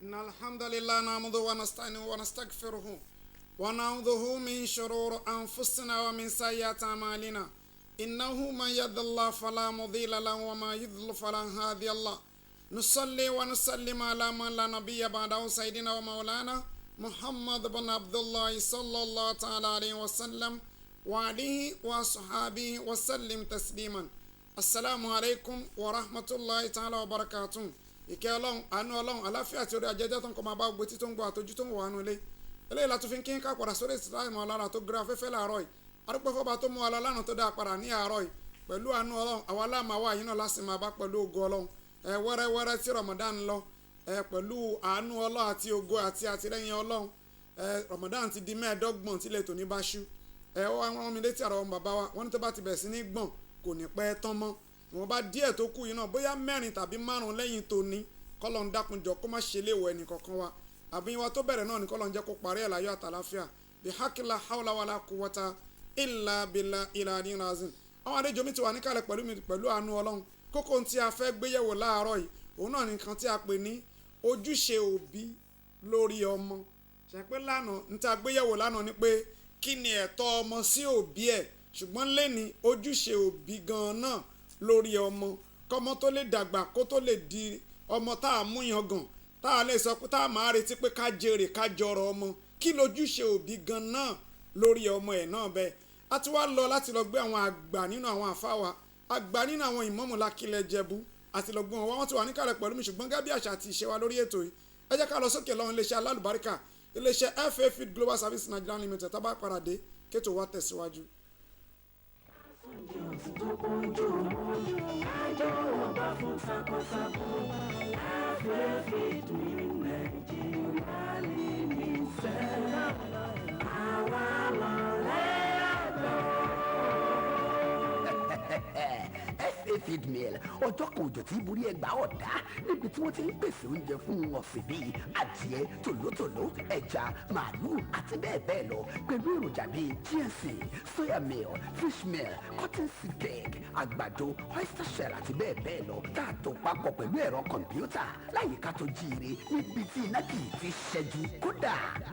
إن الحمد لله نحمده ونستعينه ونستغفره ونعوذ من شرور أنفسنا ومن سيئات أعمالنا إنه من يهد الله فلا مضل له وما يضلل فلا هادي له نصلي ونسلم على من لا نبي بعده سيدنا ومولانا محمد بن عبد الله صلى الله تعالى عليه وسلم وعليه وصحابه وسلم تسليما السلام عليكم ورحمة الله تعالى وبركاته. Ìkẹ́ Ọlọ́run àánú Ọlọ́run àláfíà àti orí ajẹ́jẹ́ tó ń kọ́ máa bá gbogbo tí tó ń gbọ́ àtọ́jú tó ń wà nù ilé eléyìí la tún fi ń kí ń ká padà sórí ìsìláìmù ọlára tó gbéra afẹ́fẹ́ láàárọ̀ yìí arúgbó fọba tó mú wa lọ lánàá tó dáa padà ní àárọ̀ yìí pẹ̀lú àánú Ọlọ́run àwa aláàmà wa yìí náà láti máa bá pẹ̀lú ògo Ọlọ́run wẹ́rẹ́wẹ́rẹ́ tí Ramadan lọ pẹ̀lú àánú Ọlọ́run àti ògo àti àtìlẹ́yìn Ọlọ́run Ramadan ti di mẹ́ẹ̀ẹ́dọ́gbọ̀n tílẹ̀ tó ní bá ṣú wọ́n mi létí àrọ̀ bàbá wa wọ́n ní tó bá ti bẹ̀ sí ní gbọ̀n kò ní pẹ́ tán mọ́ ìwọ̀n bá díẹ̀ tó kù yìí náà bóyá mẹ́rin tàbí márùn lẹ́yìn tó ní kọ́lọ́n dákunjọ kó má ṣe léwọ̀ ẹnì kankan wa àbí wa tó bẹ̀rẹ̀ náà ní kọ́lọ́n jẹ́ kó parí ẹ̀ láyọ̀ àtàláfíà bí hákìlá haúlá wàlá quwwata ìlà bìlà ìlà ní razin. àwọn àlejò mi ti wà níkàlẹ̀ pẹ̀lú àánú Ọlọ́run kókó tí a fẹ́ gbéyẹ̀wò láàárọ̀ yìí òun náà nìkan tí a pè ní ojúṣe òbí lórí ọmọ ṣàpẹ́ lánàá ní tí a gbéyẹ̀wò lánàá ni pé kí ni ẹ̀tọ́ ọmọ sí òbí ẹ̀ ṣùgbọ́n lẹ́ni ojúṣe òbí gan-an náà lórí ọmọ kọ́mọ tó lè dàgbà kó tó lè di ọmọ tá a mú yan gàn tá a lè sọ pé tá a máa retí pé ká jèrè ká jọrọ ọmọ kí lójúṣe òbí gan náà lórí ọmọ ẹ̀ náà bẹ́ẹ̀ a ti wá lọ láti lọ gbé àwọn àgbà nínú àwọn àfáwà àgbà nínú àwọn ìmáàmù lákìlẹ̀ Ìjẹ̀bú àti lọ gbé wọn ti wà níkàlẹ̀ pẹ̀lú mi ṣùgbọ́n gẹ́gẹ́ bí àṣà àti ìṣe wa lórí ètò yìí ẹ jẹ́ ká lọ sókè lọ́wọ́ iléeṣẹ́ alálùbáríkà iléeṣẹ́ FA Feed Global Service Nigeria Limited tá bá padà dé kétò wa tẹ̀síwájú. FA Feed Mill ọjọ́ kan òjò tí borí ẹgbàá ọ̀dá níbi tí wọ́n ti ń pèsè oúnjẹ fún ọ̀sìn bíi adìẹ tòlótòló ẹja màálùú àti bẹ́ẹ̀ bẹ́ẹ̀ lọ pẹ̀lú èròjà bíi ginseng soya meal fish meal cotton seed cake àgbàdo oyster shell àti bẹ́ẹ̀ bẹ́ẹ̀ lọ tá a tó papọ̀ pẹ̀lú ẹ̀rọ kọ̀mpútà láyìíká tó jíire níbi tí iná kì í ti ṣẹ́jú kódà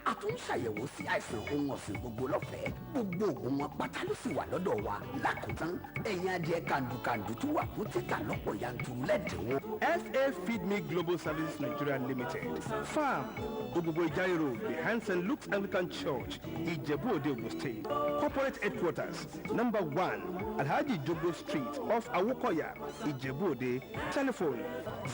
a tún ṣàyẹ̀wò sí àìsàn ohun ọ̀sìn gbogbo lọ́fẹ̀ẹ́ gbogbo òògùn wọn pátá ló sì wà lọ́dọ̀ wa lákòótán ẹ̀yìn adìẹ kàndùkàndù tó wà fún títà lọ́pọ̀ yanturu lẹ́dínwó. FA Feed Me Global Service Nigeria Limited Farm Ogbogo Ijari Road behind St. Luke's Anglican Church Ijebu Ode Ogun State Corporate Headquarters number 1 Alhaji Jogo Street off Awokoya Ijebu Ode Telephone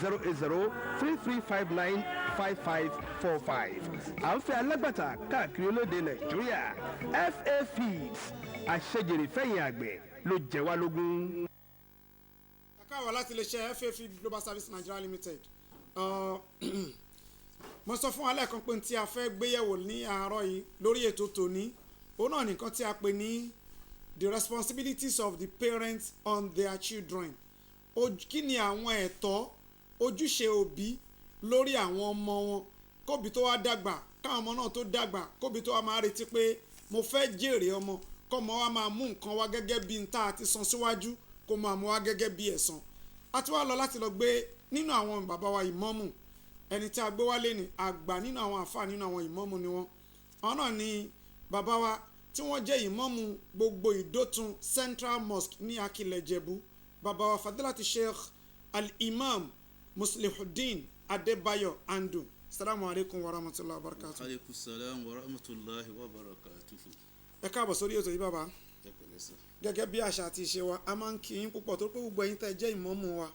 08033595545 à ń fẹ́ alágbàtà káàkiri olóde Nàìjíríà FA Feeds àṣejèrè fẹ̀yìn àgbẹ̀ ló jẹ́ wá lógún. káwọ láti lè ṣe FA Feed Global Service Nigeria Limited mo sọ fún alẹ́ kan pé tí a fẹ́ gbéyẹ̀wò ní àárọ̀ yìí lórí ètò tòní òun náà nìkan tí a pè ní the responsibilities of the parents on their children kí ni àwọn ẹ̀tọ́ ojúṣe òbí lórí àwọn ọmọ wọn kóbi tó wá dàgbà káwọn ọmọ náà tó dàgbà kóbi tó wá máa retí pé mo fẹ́ jèrè ọmọ kọ́mọ wa máa mú nǹkan wá gẹ́gẹ́ bí n tá a ti san síwájú kó máa mú wá gẹ́gẹ́ bí ẹ̀san a ti wá lọ láti lọ gbé nínú àwọn bàbá wa ìmáàmù ẹni tí a gbé wálé ní àgbà nínú àwọn àfáà nínú àwọn ìmáàmù ni wọ́n àwọn náà ni bàbá wa tí wọ́n jẹ́ ìmáàmù gbogbo Ìdótun Central Mosque ní Akilẹ̀ Ìjẹ̀bú bàbá wa Fadilati Sheikh Al-Imam Muslihuddin Adébáyọ̀ Andu. Assalamu alaikum wa rahmatullahi wa barakatuh. Wa alaikum salam wa rahmatullahi wa barakatuh. Ẹ káàbọ̀ sórí ètò yìí bàbá gẹ́gẹ́ bí àṣà àti ìṣe wa a máa ń kí yín púpọ̀ tó pé gbogbo ẹ̀yin tẹ́ jẹ́ ìmáàmù wa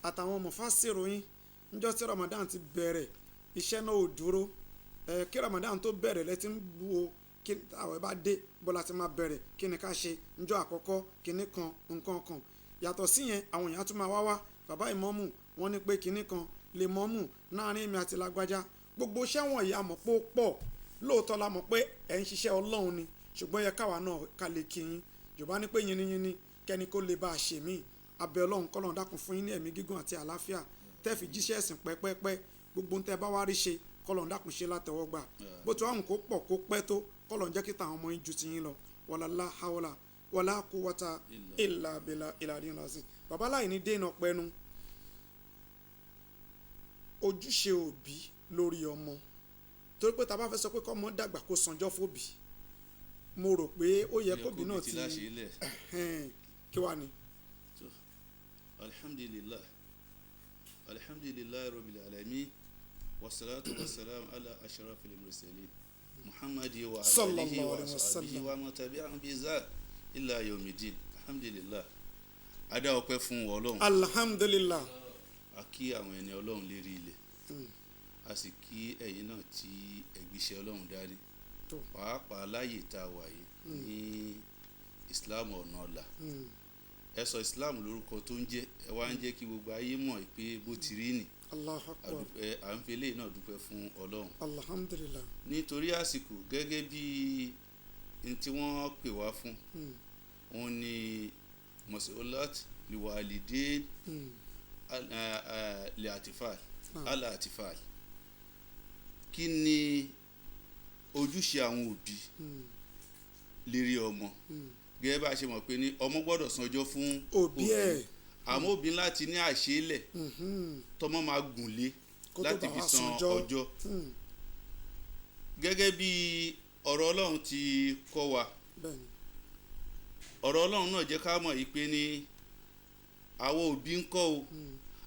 àtàwọn mufasiru yín níjọ́ tí Ramadan ti bẹ̀rẹ̀ iṣẹ́ náà ò dúró kí Ramadan tó bẹ̀rẹ̀ lẹ́tí ń bu o kí àwẹ̀ bá dé bọ́lá ti máa bẹ̀rẹ̀ kí ni ká ṣe níjọ́ àkọ́kọ́ kíní kan nǹkan kan yàtọ̀ sí yẹn àwọn èèyàn tún máa wá bàbá ìmáàmù wọn ní pé kíní kan lè mọ́mù láàrin èmi àti lágbájá gbogbo iṣẹ́ wọ̀nyí a mọ̀ pé ó pọ̀ lóòótọ́ la mọ̀ pé ẹ̀ ń ṣiṣẹ́ Ọlọ́run ni ṣùgbọ́n yẹ káwa náà ká lè kí yín yorùbá ní pé yínníyínní kẹ́ni kó lè bá a ṣe mí abẹ́ Ọlọ́run kọ́lọ́run dákun fún yín ní ẹ̀mí gígùn àti àlàáfíà tẹ́ẹ̀fì jíṣẹ́ ẹ̀sìn pẹ́pẹ́pẹ́ gbogbo ń tẹ́ bá wá rí ṣe kọ́lọ́run dákun ṣe látẹ̀wọ́gbà bó ti wá hùn kó pọ̀ kó pẹ́ tó kọ́lọ́run jẹ́ kí tàwọn ọmọ yín ju ti yín lọ wàlá hawla wàlá quwwata illa billah ìlàdín lásì bàbá láì ní dénà pẹ́nu ojúṣe òbí lórí ọmọ torí pé tá bá fẹ́ sọ pé kọ́mọ dàgbà kó sanjọ́ fóbi mo rò pé ó yẹ kóbi náà ti kí wá ni. alhamdulillah rabbil alamin wassalatu wassalamu ala ashrafil mursalin muhammadi wa alihi wa sahbihi wa man tabi'ahum bi ihsan ila yawmiddin. Alhamdulillah, adá ọpẹ́ fún Ọlọ́run. Alhamdulillah. A kí àwọn ẹni Ọlọ́run lérí ilẹ̀ a sì kí ẹ̀yin náà tí ẹgbìṣẹ́ Ọlọ́run dárí pàápàá láyè tá a wà yìí ní Islam Ona Ola. Ẹ sọ Islam lórúkọ tó ń jẹ́ ẹ wá ń jẹ́ kí gbogbo ayé mọ̀ pé bó ti rí nì. Allahu Akbar. À ń fi eléyìí náà dúpẹ́ fún Ọlọ́run. Alhamdulillah. Nítorí àsìkò gẹ́gẹ́ bí n tí wọ́n pè wá fún wọ́n ní mọ̀síọ́lát liwalidin liatifal alatifal. Kí ni ojúṣe àwọn òbí lérí ọmọ gẹ́gẹ́ bá a ṣe mọ̀ pé ní ọmọ gbọ́dọ̀ sanjọ́ fún òbí ẹ̀ àmọ́ òbí láti ní àṣélẹ̀ tọmọ máa gùn lé láti fi san ọjọ́ gẹ́gẹ́ bí ọ̀rọ̀ Ọlọ́run ti kọ́ wa. Ọ̀rọ̀ Ọlọ́run náà jẹ́ ká mọ̀ yìí pé ní àwọn òbí ń kọ́ o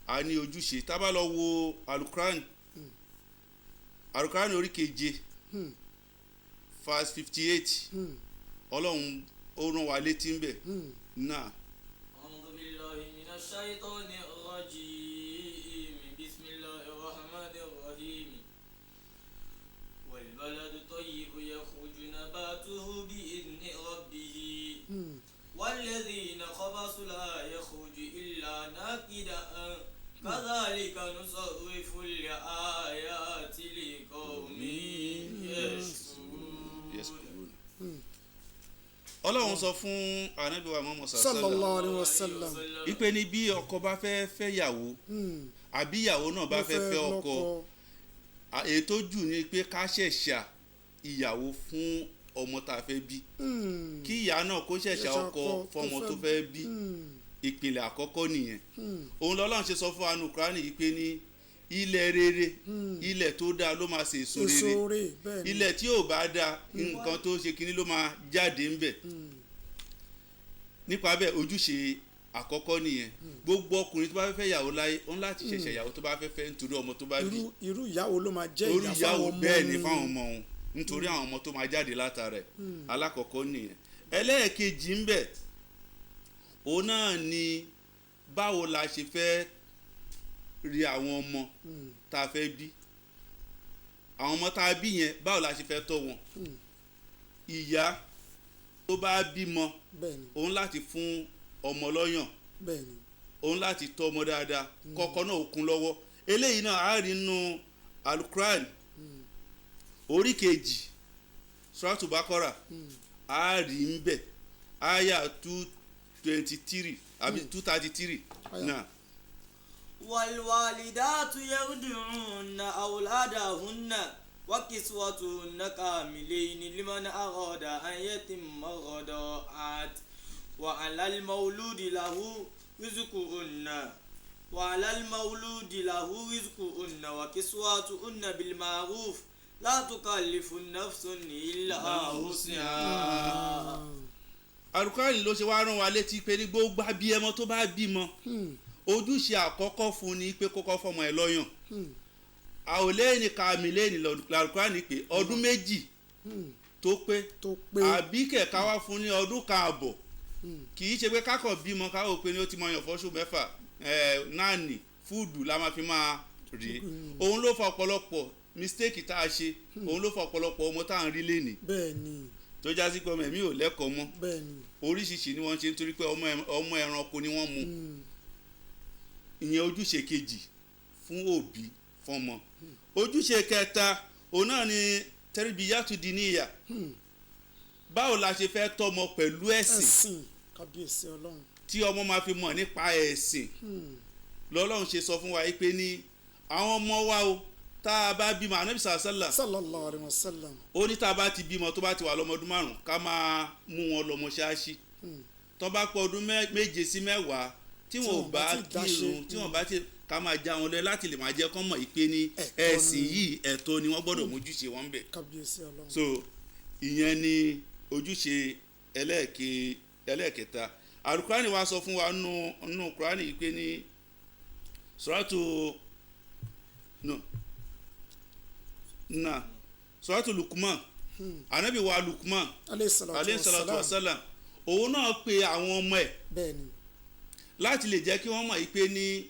a ní ojúṣe tá bá lọ wo alukuran orí 7 verse 58 Ọlọ́run ó rán wa létí ń bẹ̀ náà. A'udhu billahi minash shaitanir rajim. Bismillahir rahmanir rahim. Wal baladu tayyibu yakhruju nabatuhu bi'idhni rabbih. Walladhina khabasu la yakhruju illa nakida. Kadhalika nusarrifu al-ayati liqawmin yashkurun. Ọlọ́run sọ fún Ànábì wa Muhammad sallallahu alaihi wasallam ipe ní bí ọkọ bá fẹ́ fẹ́ yàwó àbí ìyàwó náà bá fẹ́ fẹ́ ọkọ ètò jù ni pé ká ṣẹ̀ṣà ìyàwó fún ọmọ tá a fẹ́ bí kí ìyá náà kó ṣẹ̀ṣà ọkọ fọmọ tó fẹ́ bí ìpìlẹ̀ àkọ́kọ́ nìyẹn. Òun lọ́lọ́run ṣe sọ fún anu Kùránì yìí pé ní ilẹ̀ rere ilẹ̀ tó dáa ló máa ṣe èso rere ilẹ̀ tí ò bá dáa nǹkan tó ṣe kínní ló máa jáde ńbẹ̀. Nípa bẹ́ẹ̀ ojúṣe àkọ́kọ́ nìyẹn. Gbogbo ọkùnrin tó bá fẹ́ yàwó láyé òun láti ṣẹ̀ṣẹ̀ ìyàwó tó bá fẹ́ nítorí ọmọ tó bá bí. Irú ìyàwó ló máa jẹ́ ìyá fáwọn ọmọ bẹ́ẹ̀ ni fáwọn ọmọ òun nítorí àwọn ọmọ tó máa jáde látara ẹ̀. Alákọ̀ọ́kọ́ nìyẹn. Ẹlẹ́ẹ̀kejì ńbẹ̀ òun náà ni báwo la ṣe fẹ́ rí àwọn ọmọ tá a fẹ́ bí àwọn ọmọ tá a bí yẹn báwo la ṣe fẹ́ tọ́ wọn. Ìyá tó bá bímọ òun láti fún ọmọ lọ́yàn òun láti tọ́ ọmọ dáadáa kọ́kọ́ náà ó kún lọ́wọ́. Eléyìí náà á rí nínú alukuran orí 2 suratu Bakara á rí ń bẹ̀ àyà 223 àbí 233 náà. والوالدات يرضعن أولادهن وكسوتهن كاملين لمن أراد أن يتم الرضاعة وعلى المولود له رزقهن وكسوتهن بالمعروف لا تكلف نفس إلا وسعها. Àlùkùránì ló ṣe wá rán wa létí pé ní gbogbo abiyamọ tó bá bímọ ojúṣe àkọ́kọ́ fún ni pé kókó fọmọ ẹ lọ́yàn. àwòlẹ́yìn kàmílẹ́yìn l'Àlùkùránì pé ọdún méjì tó pé àbí kẹ̀ka wá fún ní ọdún kan àbọ̀ kì í ṣe pé kákọ̀ bímọ káwọ́ pé ní ó ti mọ ọyàn fọ́ṣù mẹ́fà náàní fúdù la máa fi máa rí. Òun ló fa ọ̀pọ̀lọpọ̀ mistake tá a ṣe òun ló fa ọ̀pọ̀lọpọ̀ ọmọ tá à ń rí lénìí. Bẹ́ẹ̀ni. Tó já sí pé ọmọ ẹ̀mí ò lẹ́kọ̀ọ́ mọ́ oríṣiríṣi ni wọ́n ṣe nítorí pé ọmọ ẹranko ni wọ́n mú. Ìyẹn ojúṣe kejì fún òbí fọmọ. Ojúṣe kẹta òun náà ni tẹribiyatu diniya. Báwo la ṣe fẹ́ tọ́mọ pẹ̀lú ẹ̀sìn kábíyèsí Ọlọ́run tí ọmọ máa fi mọ̀ nípa ẹ̀sìn. Lọ́lọ́run ṣe sọ fún wa pé ní àwọn ọmọ wa o tá a bá bímọ Ànábì sallallahu alaihi wasallam ó ní tá a bá ti bímọ tó bá ti wà lọ́mọdún 5 ká máa mú wọn lọ mọ́ṣáláṣí. Tó bá pọ̀ ọdún 7 sí 10 tí wọn ò bá kírun tí wọn bá ti ká máa já wọn lọ láti lè máa jẹ́ kán mọ̀ pé ní ẹ̀sìn yìí ẹ̀tọ́ ni wọ́n gbọ́dọ̀ mójúṣe wọn bẹ̀. So ìyẹn ni ojúṣe ẹlẹ́ẹ̀kẹta. Àlùkùránì wa sọ fún wa nínú Kùránì yìí pé ní Suratu Lukman, Ànábì wa Lukman alayhi salatu wa salam, òun náà pe àwọn ọmọ ẹ̀ láti lè jẹ́ kí wọ́n mọ̀ pé ní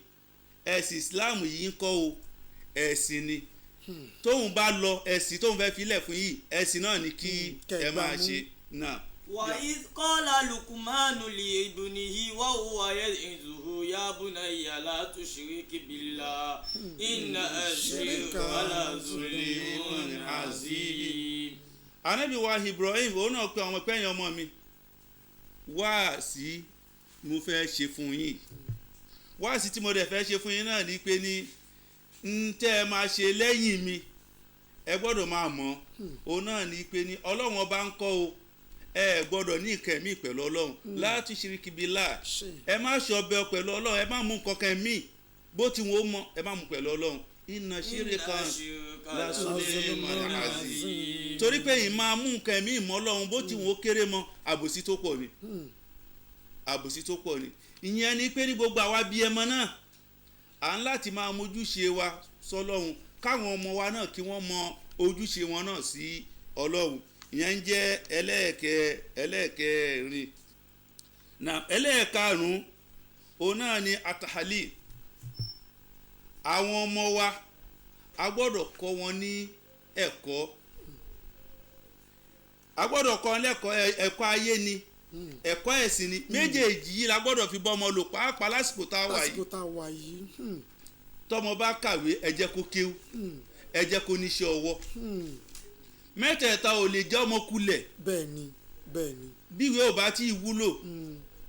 ẹ̀sìn Islam yìí ń kọ́ o ẹ̀sìn ni tóun bá lọ ẹ̀sìn tóun fẹ́ filẹ̀ fún yìí ẹ̀sìn náà ni kí ẹ máa ṣe náà. وإذ قال لقمان لابنه وهو يعظه يا بني لا تشرك بالله إن الشرك لظلم عظيم. Ànábì wa Ibrahim òun náà pe àwọn pẹ́yìn ọmọ mi wáàsí mo fẹ́ ṣe fún yín, wáàsí tí mo dẹ̀ fẹ́ ṣe fún yín náà ni pé ní tẹ́ ẹ máa ṣe lẹ́yìn mi ẹ gbọ́dọ̀ máa mọ̀ òun náà ni pé ní Ọlọ́run ọba ń kọ́ o ẹ gbọ́dọ̀ ní nǹkan mí pẹ̀lú Ọlọ́run láti ṣíríkì billah, ẹ má ṣọbẹ pẹ̀lú Ọlọ́run, ẹ má mú nǹkan mí bó ti wọ́n mọ̀ ẹ má mú pẹ̀lú Ọlọ́run. Inna shirka la zulmun azim. Torí pé yìí máa mú nǹkan mí mọ́ Ọlọ́run bó ti wọ́n kéré mọ́ àbòsí tó pọ̀ ni, àbòsí tó pọ̀ ni. Ìyẹn ni pé ní gbogbo àwa bí ẹmọ náà à ń láti máa mójúṣe wa sọ́lọ́run, káwọn ọmọ wa náà kí wọ́n mọ ojúṣe wọn náà sí Ọlọ́run. Ìyẹn ń jẹ́ ẹlẹ́ẹ̀kẹrin. Ẹlẹ́ẹ̀karùn-ún òun náà ni atahali. Àwọn ọmọ wa a gbọ́dọ̀ kọ́ wọn ní ẹ̀kọ́, a gbọ́dọ̀ kọ́ wọn lẹ́kọ̀ọ́ ẹ̀kọ́ ayé ni ẹ̀kọ́ ẹ̀sìn ni, méjèèjì yìí la gbọ́dọ̀ fi bọ́ ọmọ lò pàápàá lásìkò tá a wà yìí. Tọ́mọ bá kàwé ẹ jẹ́ kó kéwú, ẹ jẹ́ kó níṣẹ́ ọwọ́. Mẹ́tẹ̀ẹ̀ta ò lè jẹ́ ọmọ kulẹ̀. Bẹ́ẹ̀ni. Bí ìwé ò bá tí ì wúlò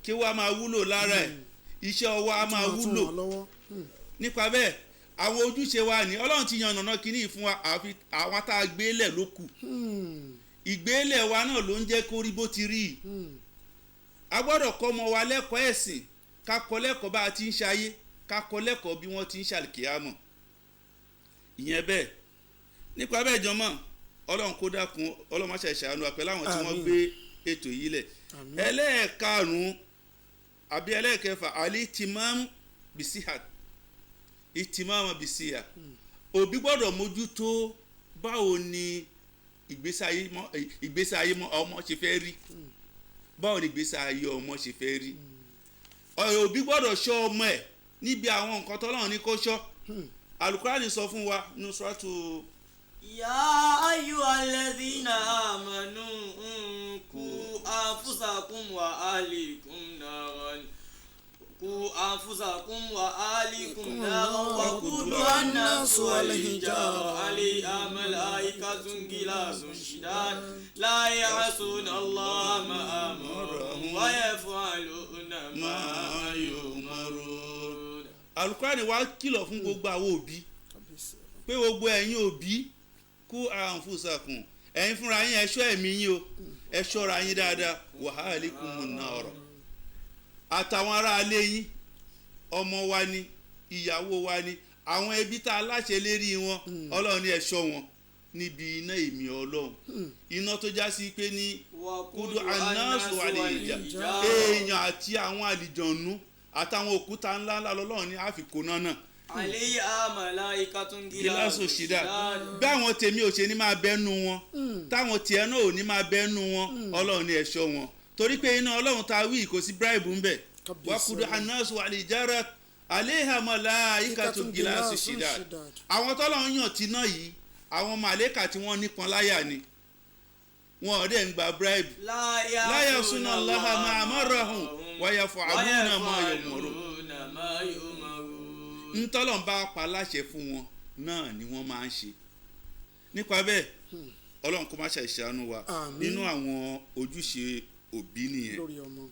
kí wá máa wúlò lára ẹ̀, iṣẹ́ ọwọ́ á máa wúlò. Nípa bẹ́ẹ̀ àwọn ojúṣe wa ní Ọlọ́run ti yan ọ̀nà kínní fún wa, àfi àwọn tá a gbélẹ̀ ló kù. Ìgbélẹ̀ wa náà ló ń jẹ́ kó rí bó ti rí. A gbọ́dọ̀ kọ́ ọmọ wa lẹ́kọ̀ọ́ ẹ̀sìn, ká kọ́ lẹ́kọ̀ọ́ bá a ti ń ṣayé, ká kọ́ lẹ́kọ̀ọ́ bí wọ́n ti ń ṣàlùkìyámọ̀. Ìyẹn bẹ́ẹ̀. Nípa bẹ́ẹ̀ jọmọ́ Ọlọ́run kó dákun, Ọlọ́run má ṣe ṣàánú wa pẹ̀lú àwọn tí wọ́n gbé ètò yìí lẹ̀. Ẹlẹ́ẹ̀karùn-ún àbí ẹlẹ́ẹ̀kẹfà al-ihtimam bisihat, ihtimam bisihat. Òbí gbọ́dọ̀ mójútó báwo ni ìgbésí ayé ọmọ ṣe fẹ́ rí, báwo ni ìgbésí ayé ọmọ ṣe fẹ́ rí. Òbí gbọ́dọ̀ ṣọ́ ọmọ ẹ̀ níbi àwọn nǹkan tọ́lọ́run ní kó ṣọ́. Àlùkùránì sọ fún wa nínú suratu يا أيها الذين آمنوا قوا أنفسكم وأهليكم نارا وقودها الناس والحجارة عليها ملائكة غلاظ شداد لا يعصون الله ما أمرهم ويفعلون ما يؤمرون. Àlùkùránì wa kìlọ̀ fún gbogbo àwọn òbí pé gbogbo ẹ̀yin òbí kú àǹfùsàkùn, ẹ̀yin fúnra yín ẹ ṣọ́ ẹ̀mí yín o, ẹ ṣọ́ra yín dáadáa wa ahlikum nara, àtàwọn ará alé yín, ọmọ wa ni, ìyàwó wa ni, àwọn ẹbí tá a láṣẹ lérí wọn, Ọlọ́run ní ẹ ṣọ́ wọn níbi iná èmi Ọlọ́run. Iná tó já sí pé ní kúdú anáṣù àlèjà, èèyàn àti àwọn àlìjọ̀nú àtàwọn òkúta ńláńlá lọ́lọ́run ní àfikún náà. Àléyà màláìkatun gíláàsù ṣìdá. Bí àwọn tèmi ò ṣe ní máa bẹ́nu wọn, táwọn tiẹ̀ náà ò ní máa bẹ́nu wọn, Ọlọ́run ní ẹ ṣọ́ wọn. Torí pé iná Ọlọ́run ta wí kò sí bribe ń bẹ̀. Wakudu anasu alijara àléyà màláìkatun gíláàsù ṣìdá. Àwọn tọ́lọ́run yàn tí náà yìí, àwọn màlẹ́kà tí wọ́n nípọn láyà ni. Wọn ò dẹ̀ ń gba bribe. La yasuna Allaha ma amarahum wa yaf'aluna ma yu'marun. Ntọ́lọ́n bá pa láṣẹ fún wọn náà ni wọ́n máa ń ṣe. Nípa bẹ́ẹ̀ Ọlọ́run kó má ṣe ìṣàánú wa nínú àwọn ojúṣe òbí nìyẹn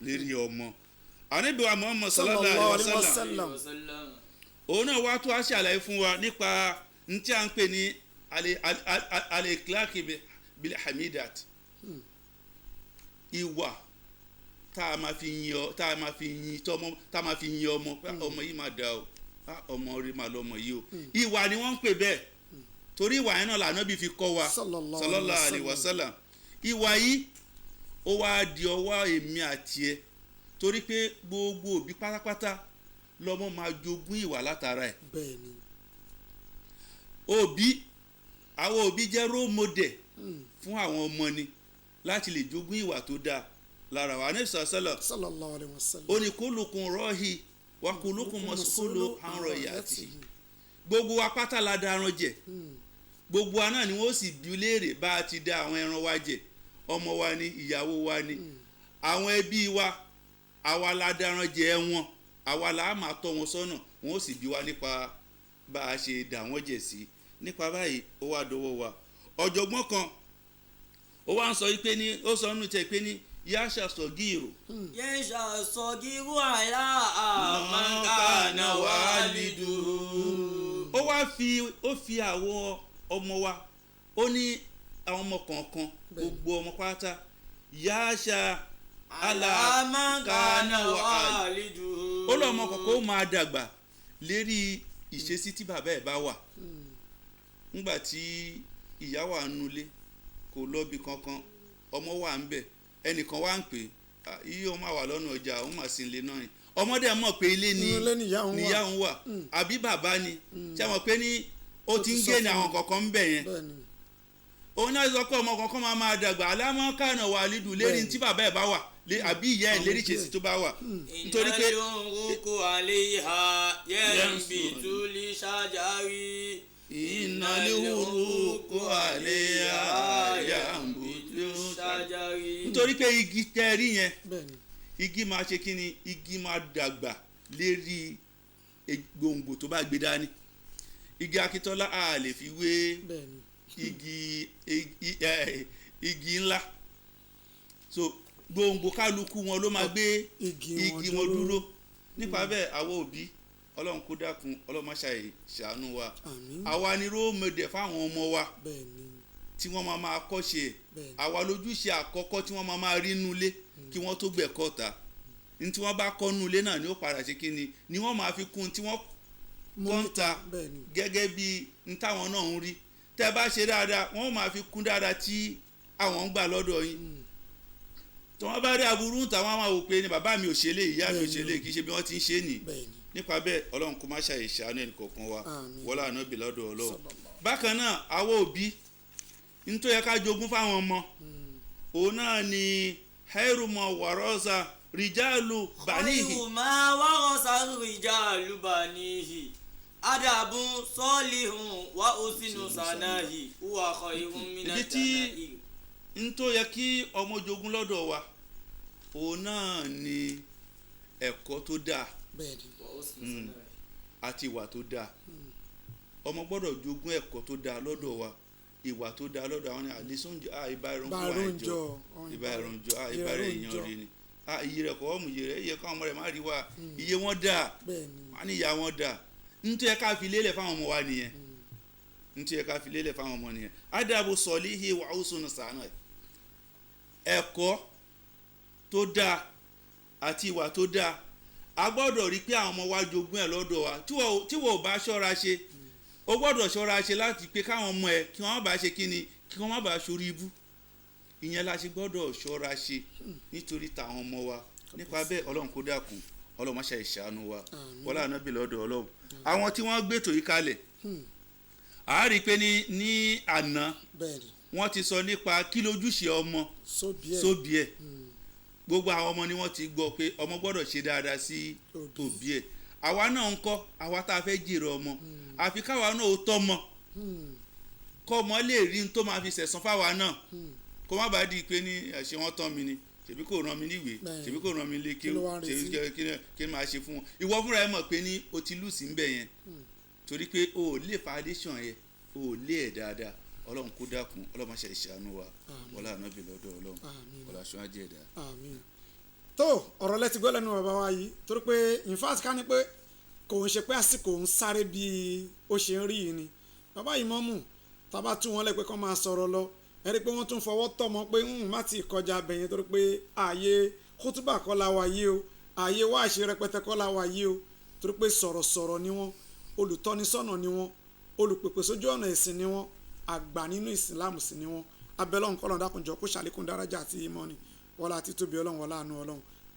lérí ọmọ. Ànábì wa Muhammad sallallahu alaihi wasallam òun náà wá tó a ṣàlàyé fún wa nípa ntí à ń pè ní al-ikhlaq bil hamidat, ìwà tá a máa fi yin ọmọ, ọmọ yìí máa dá o, ọmọ rí màá lọ́mọ yìí o ìwà ni wọ́n ń pè bẹ́ẹ̀ torí ìwà yẹn náà l'Ànábì fi kọ́ wa sallallahu alaihi wasallam ìwà yìí ó wá di ọwọ́ èmi àti ẹ torí pé gbogbo òbí pátápátá lọ́mọ máa jogún ìwà látara ẹ̀ àwọn òbí jẹ́ role model fún àwọn ọmọ ni láti lè jogún ìwà tó dáa lára wa Ànábì sallallahu alaihi wasallam ó ní kullukum rahi wa kullukum mas'ulun an ra'iyatihi gbogbo wa pátá la daran jẹ gbogbo wa náà ni wọ́n sì bi léèrè bá a ti dá àwọn ẹran wa jẹ ọmọ wa ni ìyàwó wa ni àwọn ẹbí wa àwa la daran jẹ wọn àwa la máa tọ́ wọn sọ́nà wọ́n sì bi wa nípa bá a ṣe dá wọn jẹ sí nípa báyìí ó wá dọwọ́ wa ọ̀jọ̀gbọ́n kan ó wá ń sọ pé ní ó sọ nínú tẹ pé ní yáṣà sọgírò. yáṣà sọgírò àlá àmàkànà wàlídù. ó fi àwọn ọmọ wa ó ní àwọn ọmọ kọ̀ọ̀kan gbogbo ọmọ pátá yáṣà àmàkànà wàlídù. ó lọ ọmọ kọ̀ọ̀kan ó máa dàgbà lérí ìṣesí tí bàbá ẹ̀ bá wà nígbà tí ìyá wà nulẹ̀ kò lọ́bi kankan ọmọ wà ń bẹ̀ ẹnìkan wá ń pè iye ọmọ wà lọ́nà ọjà òun mà sí ilé náà ni ọmọdé mọ̀ pé ilé níyà òun wà àbí bàbá ni ṣé mọ̀ pé ní ó ti ń gé ní àwọn kankan ń bẹ̀ yẹn òun náà sọ pé ọmọ kankan máa dàgbà alámọ̀ kànáà wà lídù lérí tí bàbá ẹ̀ bá wà àbí ìyá ẹ̀ lérí ìṣesí tó bá wà nítorí pé. ìnáyọ̀nkó àléhà yẹn bí túlí ṣáájárí. ìnáyọ̀nkó àléhà yẹn bí túlí ṣáájárí. nítorí pé igi tẹ́rí yẹn igi máa ṣe kí ni igi máa dàgbà lérí gbòǹgbò tó bá gbé dání igi akíntọ́lá a lè fi wé igi ńlá so gbòǹgbò kálukú wọn ló máa gbé igi wọn dúró nípa bẹ́ẹ̀ àwọn òbí ọlọ́run kó dákun ọlọ́run má ṣàì ṣàánú wa àwa ni role model fáwọn ọmọ wa tí wọ́n máa kọ́ṣe àwa lójúṣe àkọ́kọ́ tí wọ́n máa rí nulẹ̀ kí wọ́n tó gbẹ̀kọ́ ta ní tí wọ́n bá kọ́ nulẹ̀ náà ni ó padà ṣe kí ni wọ́n máa fi kún tí wọ́n kọ́ńtà gẹ́gẹ́ bí n táwọn náà ń rí tẹ́ bá ṣe dáadáa wọ́n máa fi kún dáadáa tí àwọn ń gbà lọ́dọ̀ yín tí wọ́n bá rí aburú táwọn máa wò pé ni bàbá mi ò ṣe lé ìyá mi ò ṣe lé kì í ṣe bí wọ́n ti ń ṣe nì nípa bẹ́ẹ̀ ọlọ́run kó má ṣàì ṣàánú ẹnì kọ̀ọ̀kan wa wọlé ànábì lọ́dọ̀ ọlọ́run bákan náà àwọn òbí ní tó yẹ ká jogún fáwọn ọmọ òun náà ni hairumọ wàrọ́sà rìjálù banihi. hairumọ wàrọ́sà rìjálù banihi adabun sọ́ọ̀lìhùn wà òsínú sànáhì wà khairun mina jannati. ní tó yẹ kí ọmọ jogún lọ́dọ̀ wa òun náà ni ẹ̀kọ́ tó dáa àti ìwà tó dáa ọmọ gbọ́dọ̀ jogún ẹ̀kọ́ tó dáa lọ́dọ̀ wa ìwà tó dáa lọ́dọ̀ àwọn àlesóúnjẹ ìbáraẹnjọ ìbáraẹnyan rí ni iye rẹ̀ kọ́ ọmọ iye rẹ̀ iye káwọn ọmọ rẹ̀ má rí wa iye wọn dáa wọn ní ìyá wọn dáa nítorí ẹ ká fi lélẹ̀ fáwọn ọmọ wa nìyẹn nítorí ẹ ká fi lélẹ̀ fáwọn ọmọ nìyẹn adabu sọlihi wa husnu sanai ẹ̀kọ́ tó dáa àti ìwà tó dáa a gbọ́dọ̀ rí pé àwọn ọmọ wa jogún ẹ̀ lọ́dọ̀ wa tí wọ́n ò bá ṣọ́ra ṣe o gbọ́dọ̀ ṣọ́ra ṣe láti pé káwọn ọmọ ẹ kí wọ́n má bàa ṣe kíni kí wọ́n má bàa ṣorí ibú ìyẹn la ṣe gbọ́dọ̀ ṣọ́ra ṣe nítorí tàwọn ọmọ wa nípa bẹ́ẹ̀ ọlọ́run kó dákun ọlọ́run má ṣe ìṣàánú wa wọlé ànábì lọ́dọ̀ ọlọ́run àwọn tí wọ́n gbé tòyí kalẹ̀ a rí i pé ní àná wọ́n ti sọ nípa kí lójúṣe ọmọ sóbì ẹ̀ gbogbo àwọn ọmọ ni wọ́n ti gbọ́ pé ọmọ gbọ́dọ̀ ṣe dáadáa sí òbí ẹ̀ àwa náà ń kọ́ àwa tá a fẹ́ jèrè ọmọ àfi káwa náà ó tọ́mọ kọ́ ọmọ lè rí n tó máa fi sẹ̀san fáwa náà kó má bàa di pé ní ṣé wọ́n tán mi ni ṣèbí kò ràn mí níwèé ṣèbí kò ràn mí lé kí n máa ṣe fún wọn ìwọ fúnra ẹ mọ̀ pé ní o ti lùsì ń bẹ̀ yẹn torí pé o ò lè foundation yẹn o ò lé ẹ̀ dáadáa ọlọ́run kó dákun ọlọ́run má ṣe ìṣàánú wa wọlé ànábì lọ́dọ̀ ọlọ́run wọlé aṣọ ajé ẹ̀dá. tó ọ̀rọ̀ lẹ́tí gbọ́ lẹ́nu bàbá wa yìí torí pé in fact ká ní pé kò ń ṣe pé àsìkò ń sáré bí ó ṣe ń rí yìí ni bàbá yìí mọ́mù tá a bá tún wọn lẹ́ pé kọ́ máa sọ̀rọ̀ lọ ẹ rí i pé wọ́n tún fọwọ́ tọ̀ mọ́ pé má ti kọjá bẹ̀yẹn torí pé ààyè kútúbà kọ́ la wà yìí o ààyè wáàṣí rẹpẹtẹ kọ́ la wà yìí o torí pé sọ̀rọ̀sọ̀rọ̀ ni wọ́n olùtọ́nisọ́nà ni wọ́n olùpèpè sójú ọ̀nà ẹ̀sìn ni wọ́n àgbà nínú ìsìlámù sì ni wọ́n abẹ́lọ́run kọ́lọ́run dákunjọ kó ṣàlékún dárájà àti ìmọ̀ni wọlá àti tóbi ọlọ́run wọlá àánú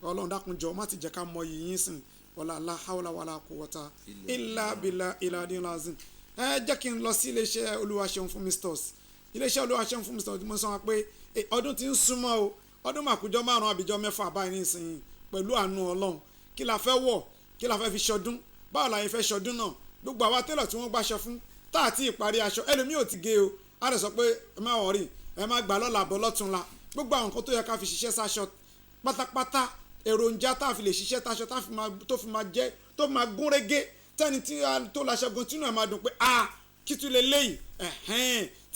ọlọ́run dákunjọ má ti jẹ́ ká mọ yìnyín sìn wọlá la hawla wala quwwata illa billah ìlàdín lazim. Jẹ́ kí n lọ sí iléeṣẹ́ Olúwaṣeun fún misters iléeṣẹ́ Olúwaṣeun fún misters mo sọ wọn pé ọdún ti ń súnmọ́ o ọdún màkújọ 5 àbíjọ 6 báyìí nísìnyí pẹ̀lú àánú ọlọ́run kí la fẹ́ wọ̀ kí la fẹ́ fi ṣọdún báwo la yẹn fẹ́ ṣọdún náà gbogbo àwa tẹ́lọ̀ tí wọ́n gbàṣọ fún tá àti ìparí aṣọ ẹlòmíì ò ti gé o a rẹ̀ sọ pé ẹ má wọ̀rí ẹ má gbà lọ́la bọ́ lọ́túnla gbogbo àwọn nǹkan tó yẹ ká fi ṣiṣẹ́ sáṣọ pátápátá èròjà tá a fi lè ṣiṣẹ́ táṣọ tó fi máa jẹ́ tó fi máa gún régé tẹ́ni tí tó laṣọ gan tínú ẹ̀ máa dùn pé kí tún lè léyìí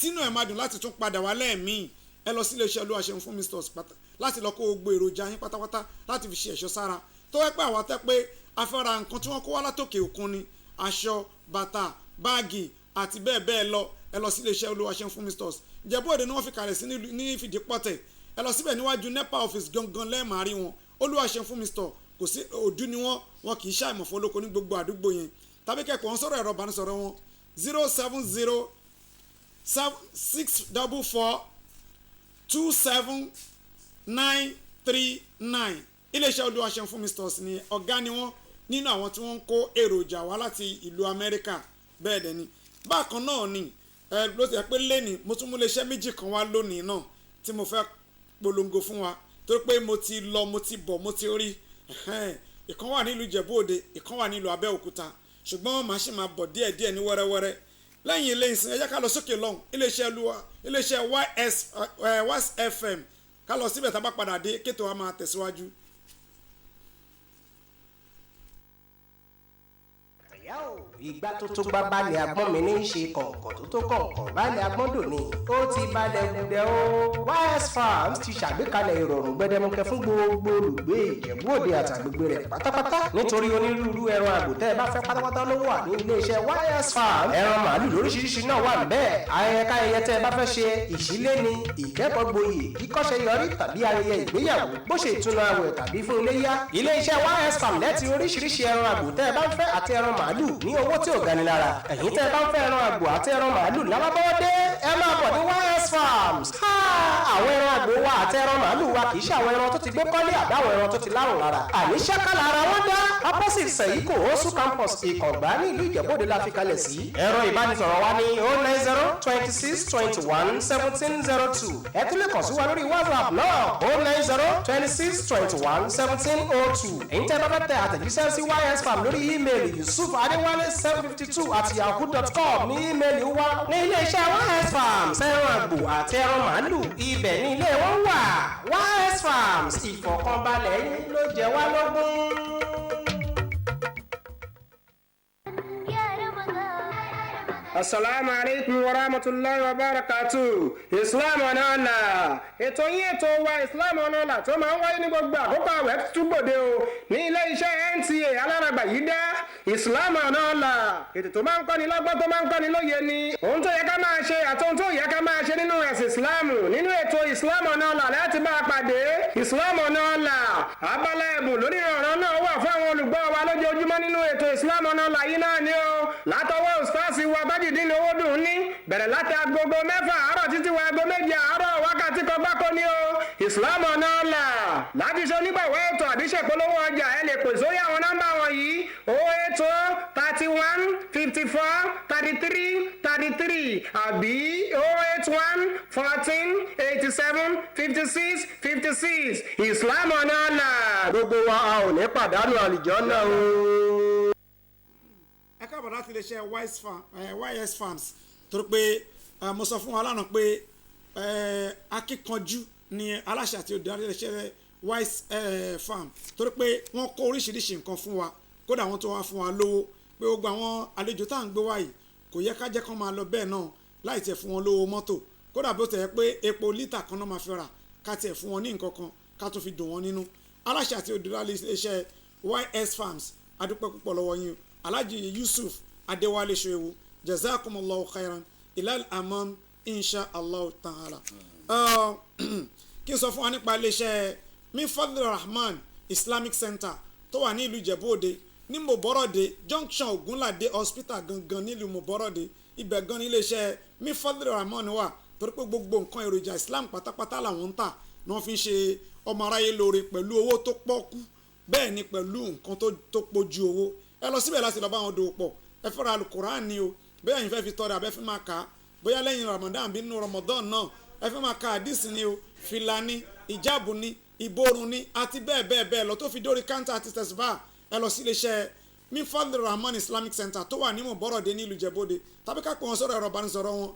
tínú ẹ̀ máa dùn láti tún padà wá lẹ́ẹ̀míì ẹ lọ sí iléeṣẹ́ Olúwaṣeun fún misters láti lọ kó gbogbo èròjà yín pátápátá láti fi ṣe ẹ̀ṣọ́ sára tó wẹ́ pé àwa tẹ́ pé afẹ́ra nǹkan tí wọ́n kó wá látòkè òkun ni aṣọ bàtà báàgì àti bẹ́ẹ̀ bẹ́ẹ̀ lọ ẹ lọ sí iléeṣẹ́ Olúwaṣeun fún misters Ìjẹ̀bú Òde ni wọ́n fi kalẹ̀ sí ní Fìdípọ̀tẹ̀ ẹ lọ síbẹ̀ níwájú NEPA office gangan lẹ́ẹ̀márí wọn Olúwaṣeun fún misters kò sí òdú ni wọn kì í ṣàìmọ̀fọ́ olóko ní gbogbo àdúgbò yẹn tàbí kẹ́kọ̀ọ́ wọn sọ̀rọ̀ ẹ̀rọ ìbánisọ̀rọ̀ wọn 070-644-27939 iléeṣẹ́ Olúwaṣeun fún misters ni ọ̀gá ni wọ́n nínú àwọn tí wọ́n ń kó èròjà wá láti ìlú Amẹ́ríkà bẹ́ẹ̀ dẹ̀ ni bákan náà ni ló ti yẹ pé lẹ́ni mo tún mú iléeṣẹ́ méjì kan wá lónìí náà tí mo fẹ́ polongo fún wa torí pé mo ti lọ mo ti bọ̀ mo ti rí ìkan wà nílùú Ìjẹ̀bú Òde ìkan wà nílùú Abẹ́òkúta ṣùgbọ́n màá ṣì máa bọ̀ díẹ̀díẹ̀ ní wẹ́rẹ́wẹ́rẹ́ lẹ́yìn ilé ìsìn ẹ jẹ́ ká lọ sókè lọ́hùn iléeṣẹ́ YS FM ká lọ síbẹ̀ tá a bá padà dé kéto wa máa tẹ̀síwájú. ìgbà tó tó gbá balẹ̀ agbọ́n mi ní í ṣe kọ̀ǹkọ̀ tó tó kọ̀ǹkọ̀ balẹ̀ agbọ́n dòní ó ti balẹ̀ gbùdẹ̀ o. YS Farms ti ṣàgbékalẹ̀ ìrọ̀rùn gbẹdẹmukẹ fún gbogbo olùgbé Ìjẹ̀bú Òde àtàgbègbè rẹ̀ pátápátá nítorí onírúurú ẹran àgbò tẹ́ ẹ bá fẹ́ pátápátá ló wà ní iléeṣẹ́ YS Farms. ẹran màálù lóríṣiríṣi náà wà níbẹ̀. ayẹyẹ tẹ́ ẹ bá fẹ́ ṣe ìṣílé ni ìkẹ́kọ̀ọ́ gboyè kíkọ́ṣẹ́ yọrí tàbí ayẹyẹ ìgbéyàwó bó ṣe ìtúnu àwẹ̀ tàbí fún iléyá. iléeṣẹ́ YS Farms lẹ́tì oríṣiríṣi ẹran àgbò tẹ́ ẹ bá ń fẹ́ àti ẹran màálù ní owó tí ò gani lára. ẹ̀yin tẹ́ ẹ bá ń fẹ́ ẹran àgbò àti ẹran màálù lábábọ́dé ẹ máa bọ̀ ní YS Farms. àwọn ẹran àgbò wa àti ẹran màálù wa kì í ṣe àwọn ẹran tó ti gbé kọ́lé àbáwọn ẹran tó ti lárùn lára. àní ṣákàlà ara wọn dá opposite sẹ̀yíkò osu campus ìkọ̀gbá ní ìlú Ìjẹ̀bú Òde la fi kalẹ̀ sí. ẹ̀rọ ìbánisọ̀rọ̀ wa ní 090-26-21-1702. ẹ tún lè kàn sí wa lórí WhatsApp náà 090-26-21-1702. ẹ̀yin tẹ́ bá fẹ́ tẹ àtẹ̀jíṣẹ́ sí YS Farms lórí ímeèlì yusufadewale752@yahoo.com ní ímeèlì wa. ní iléeṣẹ́ YS Farms ẹran àgbò àti ẹran màálù ibẹ̀ ní ilé wọn wà. YS Farms ìfọ̀kànbalẹ̀ yín ló jẹ wá lógún. Assalamu alaikum wa rahmatullahi wa barakatuh. Islam Ona Ola. Ètò yín ètò wa Islam Ona Ola tó máa ń wáyé ní gbogbo àkókò àwẹ̀ túbòde o ní ilé iṣẹ́ NTA aláràgbà yìí dá Islam Ona Ola. ètò tó máa ń kọ́ni lọ́gbọ́n tó máa ń kọ́ni lóye ni ohun tó yẹ ká máa ṣe àti ohun tó yẹ ká máa ṣe nínú ẹ̀sìn Islam nínú ètò Islam Ona Ola láti bá a pàdé Islam Ona Ola. abala ẹ̀bùn lórí ọ̀rọ̀ náà wà fún àwọn olùgbọ́ wa lójoojúmọ́ nínú ètò Islam Ona Ola yìí náà ni o látọwọ́ ustaasi wa Ìdílé ODUN ní bẹ̀rẹ̀ láti agogo 6 àárọ̀ títí wọ agogo 7 àárọ̀ wákàtí kan gbáko ní o Islam Ona Ola láti ṣe onígbàwọ́ ètò àbíṣe polówó ọjà ẹ lè pè sórí àwọn nọ́mbà wọ̀nyí 080-31-54-33-33 àbí 081-14-87-56-56 Islam Ona Ola gbogbo wa a ò ní pàdánù àlùjànnà o. ẹ káàbọ̀ láti iléeṣẹ́ YS Farms torí pé mo sọ fún wa lánàá pé akíkanjú ni aláṣẹ àti olùdarí iléeṣẹ́ YS Farms torí pé wọ́n kó oríṣiríṣi nǹkan fún wa kódà wọ́n tó wá fún wa lówó pé gbogbo àwọn àlejò tá à ń gbé wá yìí kò yẹ ká jẹ́ kán máa lọ bẹ́ẹ̀ náà láì tẹ̀ fún wọn lówó mọ́tò kódà bó tẹ̀ pé epo lítà kan náà máa fi rà ká tẹ̀ fún wọn ní nǹkan kan ká tó fi dùn wọn nínú aláṣẹ àti olùdarí iléeṣẹ́ YS Farms adúpẹ́ púpọ̀ lọ́wọ́ yín Alhaji Yusuf Adéwálé Ṣòwò jazakumullahu khairan ilal amam insha Allah ta'ala. kí n sọ fún wa nípa iléeṣẹ́ Mifadul Rahman Islamic Center tó wà ní ìlú Ìjẹ̀bú Òde ní Moborode junction Ogunlade hospital gangan nílùú Moborode ibẹ̀ gan ní iléeṣẹ́ mifadri rahman wà torí pé gbogbo nǹkan èròjà Islam pátápátá làwọn ń tà ní wọ́n fi ń ṣe ọmọ aráyé lóore pẹ̀lú owó tó pọ́kú bẹ́ẹ̀ ni pẹ̀lú nǹkan tó pojú owó ẹ lọ síbẹ̀ láti lọ bá wọn dòwò pọ̀ ẹ fẹ́ ra alukoran ni o bóyá yín fẹ́ fi tọrẹ abẹ́ fi máa kà á bóyá lẹ́yìn Ramadan bí nínú Ramadan náà ẹ fẹ́ máa ka àdìsí ni o fìlà ni ìjáàbù ni ìborùn ni àti bẹ́ẹ̀ bẹ́ẹ̀ bẹ́ẹ̀ lọ tó fi dórí káńtà àti tẹ̀síbà ẹ lọ sí iléeṣẹ́ Mifadli Rahman Islamic Center tó wà ní Moborode nílùú Ìjẹ̀bú Òde tàbí ká pè wọ́n sọ̀rọ̀ ẹ̀rọ ìbánisọ̀rọ̀ wọn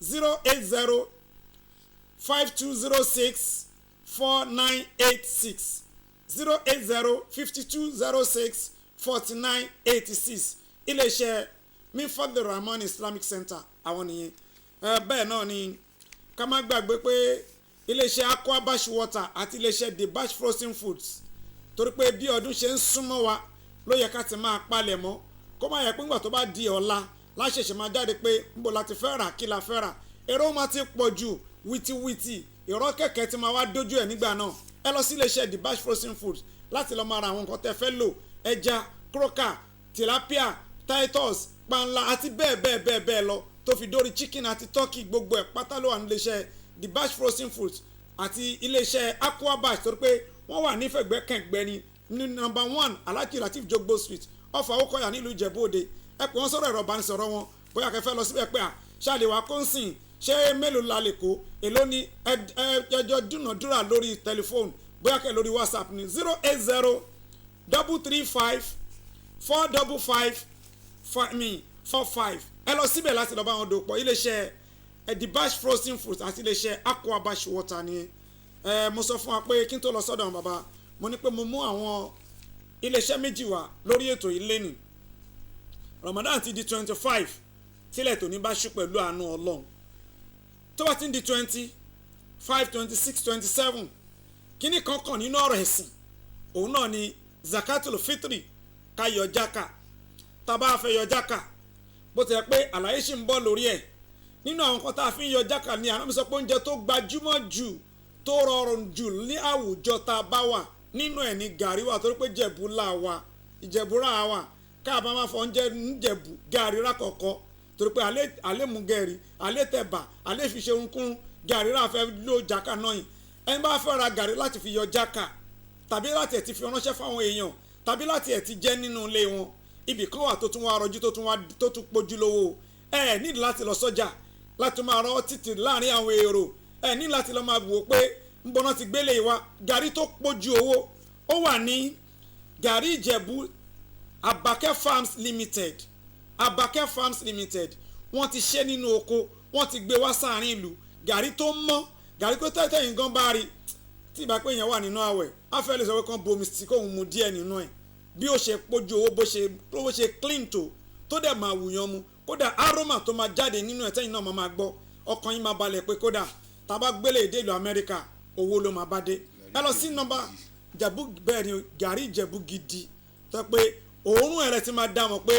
08052064986 08052064986 iléeṣẹ́ Mifadli Rahman Islamic Center àwọn nìyẹn bẹ́ẹ̀ náà ni ká má gbàgbé pé iléeṣẹ́ Aqua Bash Water àti iléeṣẹ́ The Bash Frozen Foods torí pé bí ọdún ṣe ń súnmọ́ wa ló yẹ ká ti máa palẹ̀ mọ́ kó má yẹ pé ńgbà tó bá di ọ̀la láṣẹ̀ṣẹ̀ máa jáde pé ńbọ̀ láti fẹ́ rà kí la fẹ́ rà èrò máa ti pọ̀ jù wìtìwìtì ìrọ́ kẹ̀kẹ́ ti máa wá dójú ẹ̀ nígbà náà ẹ lọ sí iléeṣẹ́ The Bash Frozen Foods láti lọ máa ra àwọn nǹkan tẹ́ fẹ́ lò ẹja croaker tilapia titus panla àti bẹ́ẹ̀ bẹ́ẹ̀ bẹ́ẹ̀ bẹ́ẹ̀ lọ tó fi dórí chicken àti turkey gbogbo ẹ̀ pátá ló wà ní iléeṣẹ́ The Bash Frozen Foods àti iléeṣẹ́ Aqua Bash torí pé wọ́n wà nífẹ̀gbẹ́kẹ̀gbẹ́ ni ní number 1 Alhaji Latif Jogbo Street ọ̀fà Awókọ̀yà nílùú Ìjẹ̀bú Òde ẹ pè wọ́n sọ̀rọ̀ ẹ̀rọ ìbánisọ̀rọ̀ wọn bóyá kẹfẹ́ lọ síbẹ̀ pé ṣàlèwà kóńsìn ṣé mélòó la lè kó èló ni ẹjọ́ dúnàdúrà lórí tẹlifóònù bóyá kẹ lórí WhatsApp ní 080-335-455-45 ẹ lọ síbẹ̀ láti lọ bá wọn dòpọ̀ iléeṣẹ́ The Bash Frozen Foods àti iléeṣẹ́ Aqua Bash Water ni mo sọ fún wa pé kí n tó lọ sọ́dọ̀ àwọn bàbá mo ní pé mo mú àwọn iléeṣẹ́ méjì wá lórí ètò yìí lẹ́nìí Ramadan ti di 25 tílẹ̀ tó ní bá ṣú pẹ̀lú àánú Ọlọ́run tó bá ti ń di 25 26 27 kíní kankan nínú ọ̀rọ̀ ẹ̀sìn òun náà ni zakatul fitri ká yọ jáka tá a bá fẹ́ yọ jáka bó ti yẹ pé àlàyé ṣì ń bọ̀ lórí ẹ̀ nínú àwọn kan tá a fi ń yọ jáka ni àwọn mi sọ pé oúnjẹ tó gbajúmọ̀ jù tó rọrùn jù ní àwùjọ tá a bá wà nínú ẹ̀ ní gàrí wà torí pé Ìjẹ̀bú là wà Ìjẹ̀bú rà wà káàbá máa fọ oúnjẹ níjẹ̀bú gàrí rà kọ̀ọ̀kọ́ torí pé alẹ́ mú gẹ̀rí alẹ́ tẹ̀bà alẹ́ fi ṣe ohunkóhun gàrí rà fẹ́ ló jáka náà yìí ẹni bá fẹ́ ra gàrí láti fi yọ jáka tàbí láti ẹ̀ ti fi ránṣẹ́ fáwọn èèyàn tàbí láti ẹ̀ ti jẹ́ nínú ilé wọn ibì kan wà tó tún wá rọjú tó tún pojú lówó ẹ nídìí láti lọ sọ́jà láti máa rán títì láàrin àwọn èrò ẹ ní láti lọ máa wò pé ń bọ́ná ti gbélé wa gàrí tó pojú owó ó wà ní gàrí Ìjẹ̀bú Abake Farms Limited Abake Farms Limited wọ́n ti ṣe nínú oko wọ́n ti gbé wá sáàrin ìlú gàrí tó mọ́ gàrí pé tẹ́tẹ́ yìí gan bá rí tí ìbá pé èèyàn wà nínú àwẹ̀ á fẹ́ lè sọ pé kán bomi sí kóun mu díẹ̀ nínú ẹ̀ bí ó ṣe pójú owó bó ṣe clean tó dẹ̀ máa wùyàn mu kódà aroma tó máa jáde nínú ẹ̀ tẹ́yìn náà máa gbọ́ ọkàn yín máa balẹ̀ pé kódà tá a bá gbélé èdè ìlú Amẹ́ríkà owó ló máa bá dé ẹ lọ sí nọ́mbà Ìjẹ̀bú bẹ́ẹ̀ ni gàrí Ìjẹ̀bú gidi tó pé òórùn ẹ̀ rẹ ti máa dá mọ̀ pé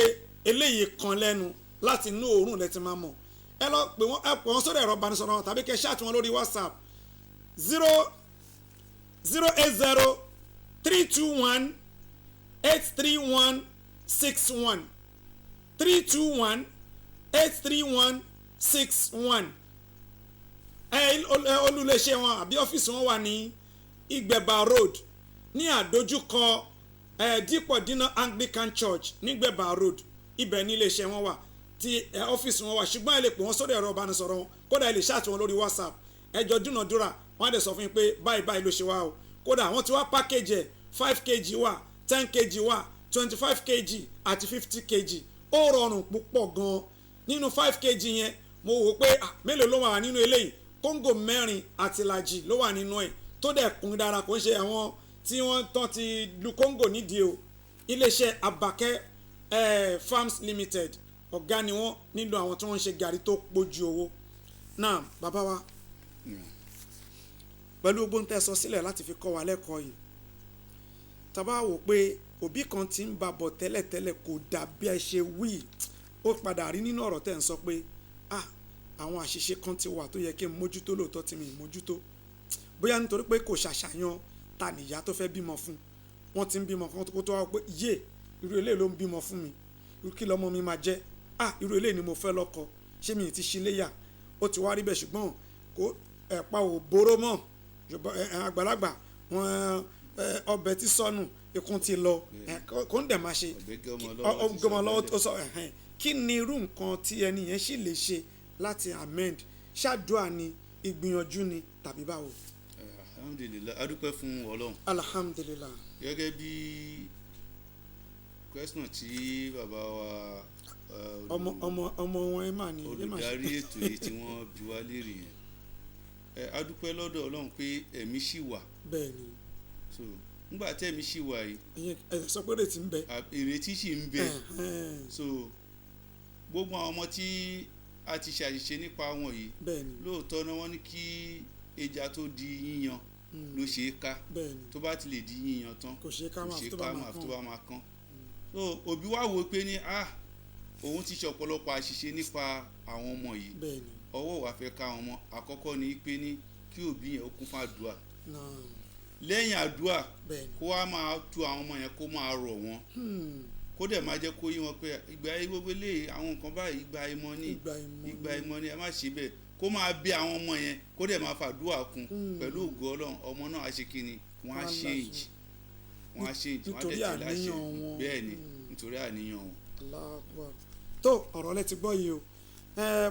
eléyìí kan lẹ́nu láti inú òórùn rẹ ti máa mọ̀ ẹ lọ pè wọ́n sórí ẹ̀rọ ìbánisọ̀rọ̀ wọn tàbí kẹ́ ṣáàtì wọn lórí WhatsApp 080-321-83161 321-83161 olùléṣẹ́ wọn àbí ọ́fíìsì wọn wà ní Ìgbẹ̀bà Road ní àdójúkọ Dípọ̀ Dínà Anglican Church ní Ìgbẹ̀bà Road ibẹ̀ ní iléeṣẹ́ wọn wà tí ọ́fíìsì wọn wà ṣùgbọ́n ẹ lè pè wọ́n sórí ẹ̀rọ ìbánisọ̀rọ̀ wọn kódà ẹ lè ṣáàtì wọn lórí WhatsApp ẹjọ́ dúnàdúrà wọ́n á dẹ̀ sọ fún yín pé báyìí ló ṣe wá o kódà wọ́n ti wá package ẹ̀ 5 kg wà 10 kg wà 25 kg àti 50 kg ó rọrùn púpọ̀ gan-an nínú 5 kg yẹn mo wò pé mélòó ló wà nínú eléyìí kóńgò 4 àti ìlàjì ló wà nínú ẹ̀ tó dẹ̀ kún dára kò ń ṣe àwọn tí wọ́n tán ti lu kóńgò nídìí o iléeṣẹ́ Abake Farms Limited ọ̀gá ni wọ́n nílò àwọn tí wọ́n ń ṣe gàrí tó pójú owó náà bàbá wa pẹ̀lú gbogbo ń tẹ́ sọ sílẹ̀ láti fi kọ́ wa lẹ́kọ̀ọ́ yìí tàbá wò pé òbí kan ti ń bá bọ̀ tẹ́lẹ̀tẹ́lẹ̀ kò dà bí ẹ ṣe wí ó padà rí nínú ọ̀rọ̀ tẹ́ ń sọ pé àwọn àṣìṣe kan ti wà tó yẹ kí n mójútó lóòótọ́ tí mi ì mójútó bóyá nítorí pé kò ṣàṣàyàn ta nìyá tó fẹ́ bímọ fún wọ́n ti ń bímọ kan kó tó wá pé irú eléyìí ló ń bímọ fún mi irú kí lọmọ mi máa jẹ́ irú eléyìí ni mo fẹ́ lọ́kọ ṣé mi ti ṣíléyà ó ti wá rí bẹ́ẹ̀ ṣùgbọ́n kó ẹ̀pà ò bóró mọ́ àgbàlagbà wọn ọbẹ̀ ti sọnù ikùn ti lọ kó ń dẹ̀ máa ṣe ọgọmọ lọ́wọ́ tó sọ kí ni irú nǹkan tí ẹni yẹn sì lè ṣe láti amend ṣáàdúrà ni ìgbìyànjú ni tàbí báwo. alhamdulilayi adúpẹ́ fún Ọlọ́run. alhamdulilayi. gẹ́gẹ́ bí question tí bàbá wa ọmọ wọn ẹ máa ní olùdarí ètò yìí tí wọ́n bi wá léèrè yẹn adúpẹ́ lọ́dọ̀ Ọlọ́run pé ẹ̀mí ṣì wà. bẹ́ẹ̀ni. so nígbà tí ẹ̀mí ṣì wà yìí. ẹ sọ pé ìrètí ń bẹ. ìrètí ṣì ń bẹ. so gbogbo àwọn ọmọ tí a ti ṣàṣìṣe nípa wọn yìí. bẹ́ẹ̀ni. lóòótọ́ ni wọ́n ní kí ẹja tó di yíyan ló ṣe é ká. bẹ́ẹ̀ni. tó bá ti lè di yíyan tán kò ṣe é ká máa tó bá máa kán. so òbí wa wò pé ní òun ti ṣe ọ̀pọ̀lọpọ̀ àṣìṣe nípa àwọn ọmọ yìí. bẹ́ẹ̀ni. ọwọ́ wa fẹ́ ká àwọn ọmọ àkọ́kọ́ ni pé ní kí òbí yẹn ó kún fún àdúrà. lẹ́yìn àdúrà kó wá máa tu àwọn ọmọ yẹn kó máa rọ̀ wọ́n kó dẹ̀ máa jẹ́ kó yí wọn pé ìgbà ayé gbogbo lè àwọn nǹkan báyìí ìgbà ìmọ̀ ni ẹ má ṣe bẹ́ẹ̀ kó máa bí àwọn ọmọ yẹn kó dẹ̀ máa fàdúrà kún pẹ̀lú ògo Ọlọ́run ọmọ náà á ṣe kí ni wọ́n á change wọ́n á dẹ̀ tẹ̀lé àṣẹ bẹ́ẹ̀ ni nítorí àníyàn wọn. tó ọ̀rọ̀ lẹ ti gbọ́ yìí o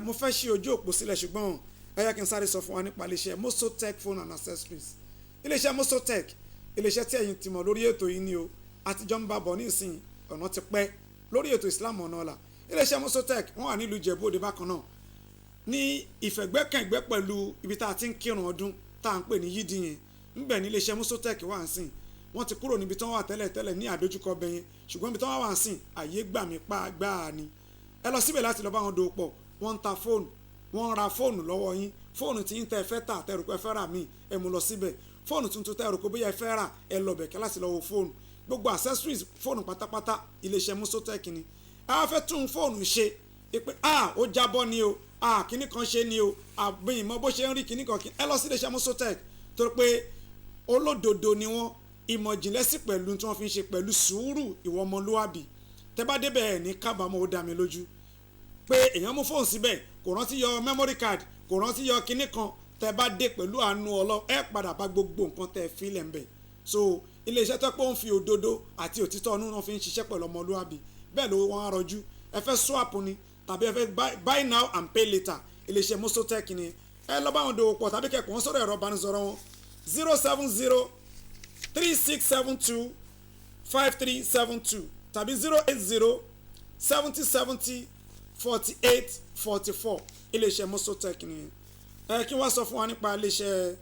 mo fẹ́ ṣí ojú òpó sílẹ̀ ṣùgbọ́n ẹ yẹ kí n sáré sọ fún wa nípa iléeṣẹ́ Mosotech phone and accessories iléeṣẹ́ Mosotech iléeṣẹ́ tí ẹ̀yin ti mọ̀ lórí ètò yìí ni o àtijọ́ ń bá bọ̀ ní ìsìn ọ̀nà ti pẹ́ lórí ètò Islam Ona Ola iléeṣẹ́ Mosotech wọ́n wà nílùú Ìjẹ̀bú Òde bákan náà ní ìfẹ̀gbẹ́kẹ̀gbẹ́ pẹ̀lú ibi tá a ti ń kírun ọdún tá à ń pè ní yídì yẹn ńbẹ̀ ní iléeṣẹ́ Mosotech wà ń sìn wọ́n ti kúrò níbi tí wọ́n wà tẹ́lẹ̀ ní àdójúkọ bẹ̀yẹn ṣùgbọ́n ibi tí wọ́n wà ń sìn àyè gbà mí pa gbáà ni ẹ lọ síbẹ̀ láti lọ bá wọn dòwò pọ̀ wọ́n ń ta fóònù wọ́n ń ra fóònù lọ́wọ́ yín fóònù tí ń tẹ́ ẹ fẹ́ tà tẹ́ ẹ rò pé ẹ fẹ́ rà míì ẹ mú lọ síbẹ̀ fóònù tuntun tẹ́ ẹ rò pé bóyá ẹ fẹ́ rà ẹ lọ bẹ̀kẹ́ láti lọ wo fóònù gbogbo accessories fóònù pátápátá iléeṣẹ́ Mosotech ni ẹ wá fẹ́ tún fóònù ṣe pé ó jábọ́ ni o kíní kan ṣe ni o àbẹ̀yìn mọ́ bó ṣe ń rí kíní kan ẹ lọ sí iléeṣẹ́ Mosotech torí pé olódodo ni wọ́n ìmọ̀ ìjìnlẹ̀ sí pẹ̀lú tí wọ́n fi ń ṣe pẹ̀lú sùúrù ìwọ ọmọlúwàbí tẹ́ bá débẹ̀ ẹ̀ ní kábàámọ̀ ó dá mi lójú pé èèyàn mú fóònù síbẹ̀ kò rántí yọ memory card kò rántí yọ kíní kan tẹ́ bá dé pẹ̀lú àánú Ọlọ́run ẹ padà bá gbogbo nǹkan tẹ́ fi lẹ̀ ń bẹ̀ so iléeṣẹ́ tó pé ó ń fi òdodo àti òtítọ́ ọ̀nù náà fi ń ṣiṣẹ́ pẹ̀lú ọmọlúwàbí bẹ́ẹ̀ ló wọ́n á rọjú ẹ fẹ́ swap ni tàbí ẹ fẹ́ buy now and pay later iléeṣẹ́ Mosotech ni ẹ lọ bá wọn dòwò pọ̀ tàbí kẹ̀kọ́ wọn sọ̀rọ̀ ẹ̀rọ ìbánisọ̀rọ̀ wọn 070-3672-5372 tàbí 080-7070-4844 iléeṣẹ́ Mosotech ni kí wọ́n sọ fún wa nípa iléeṣẹ́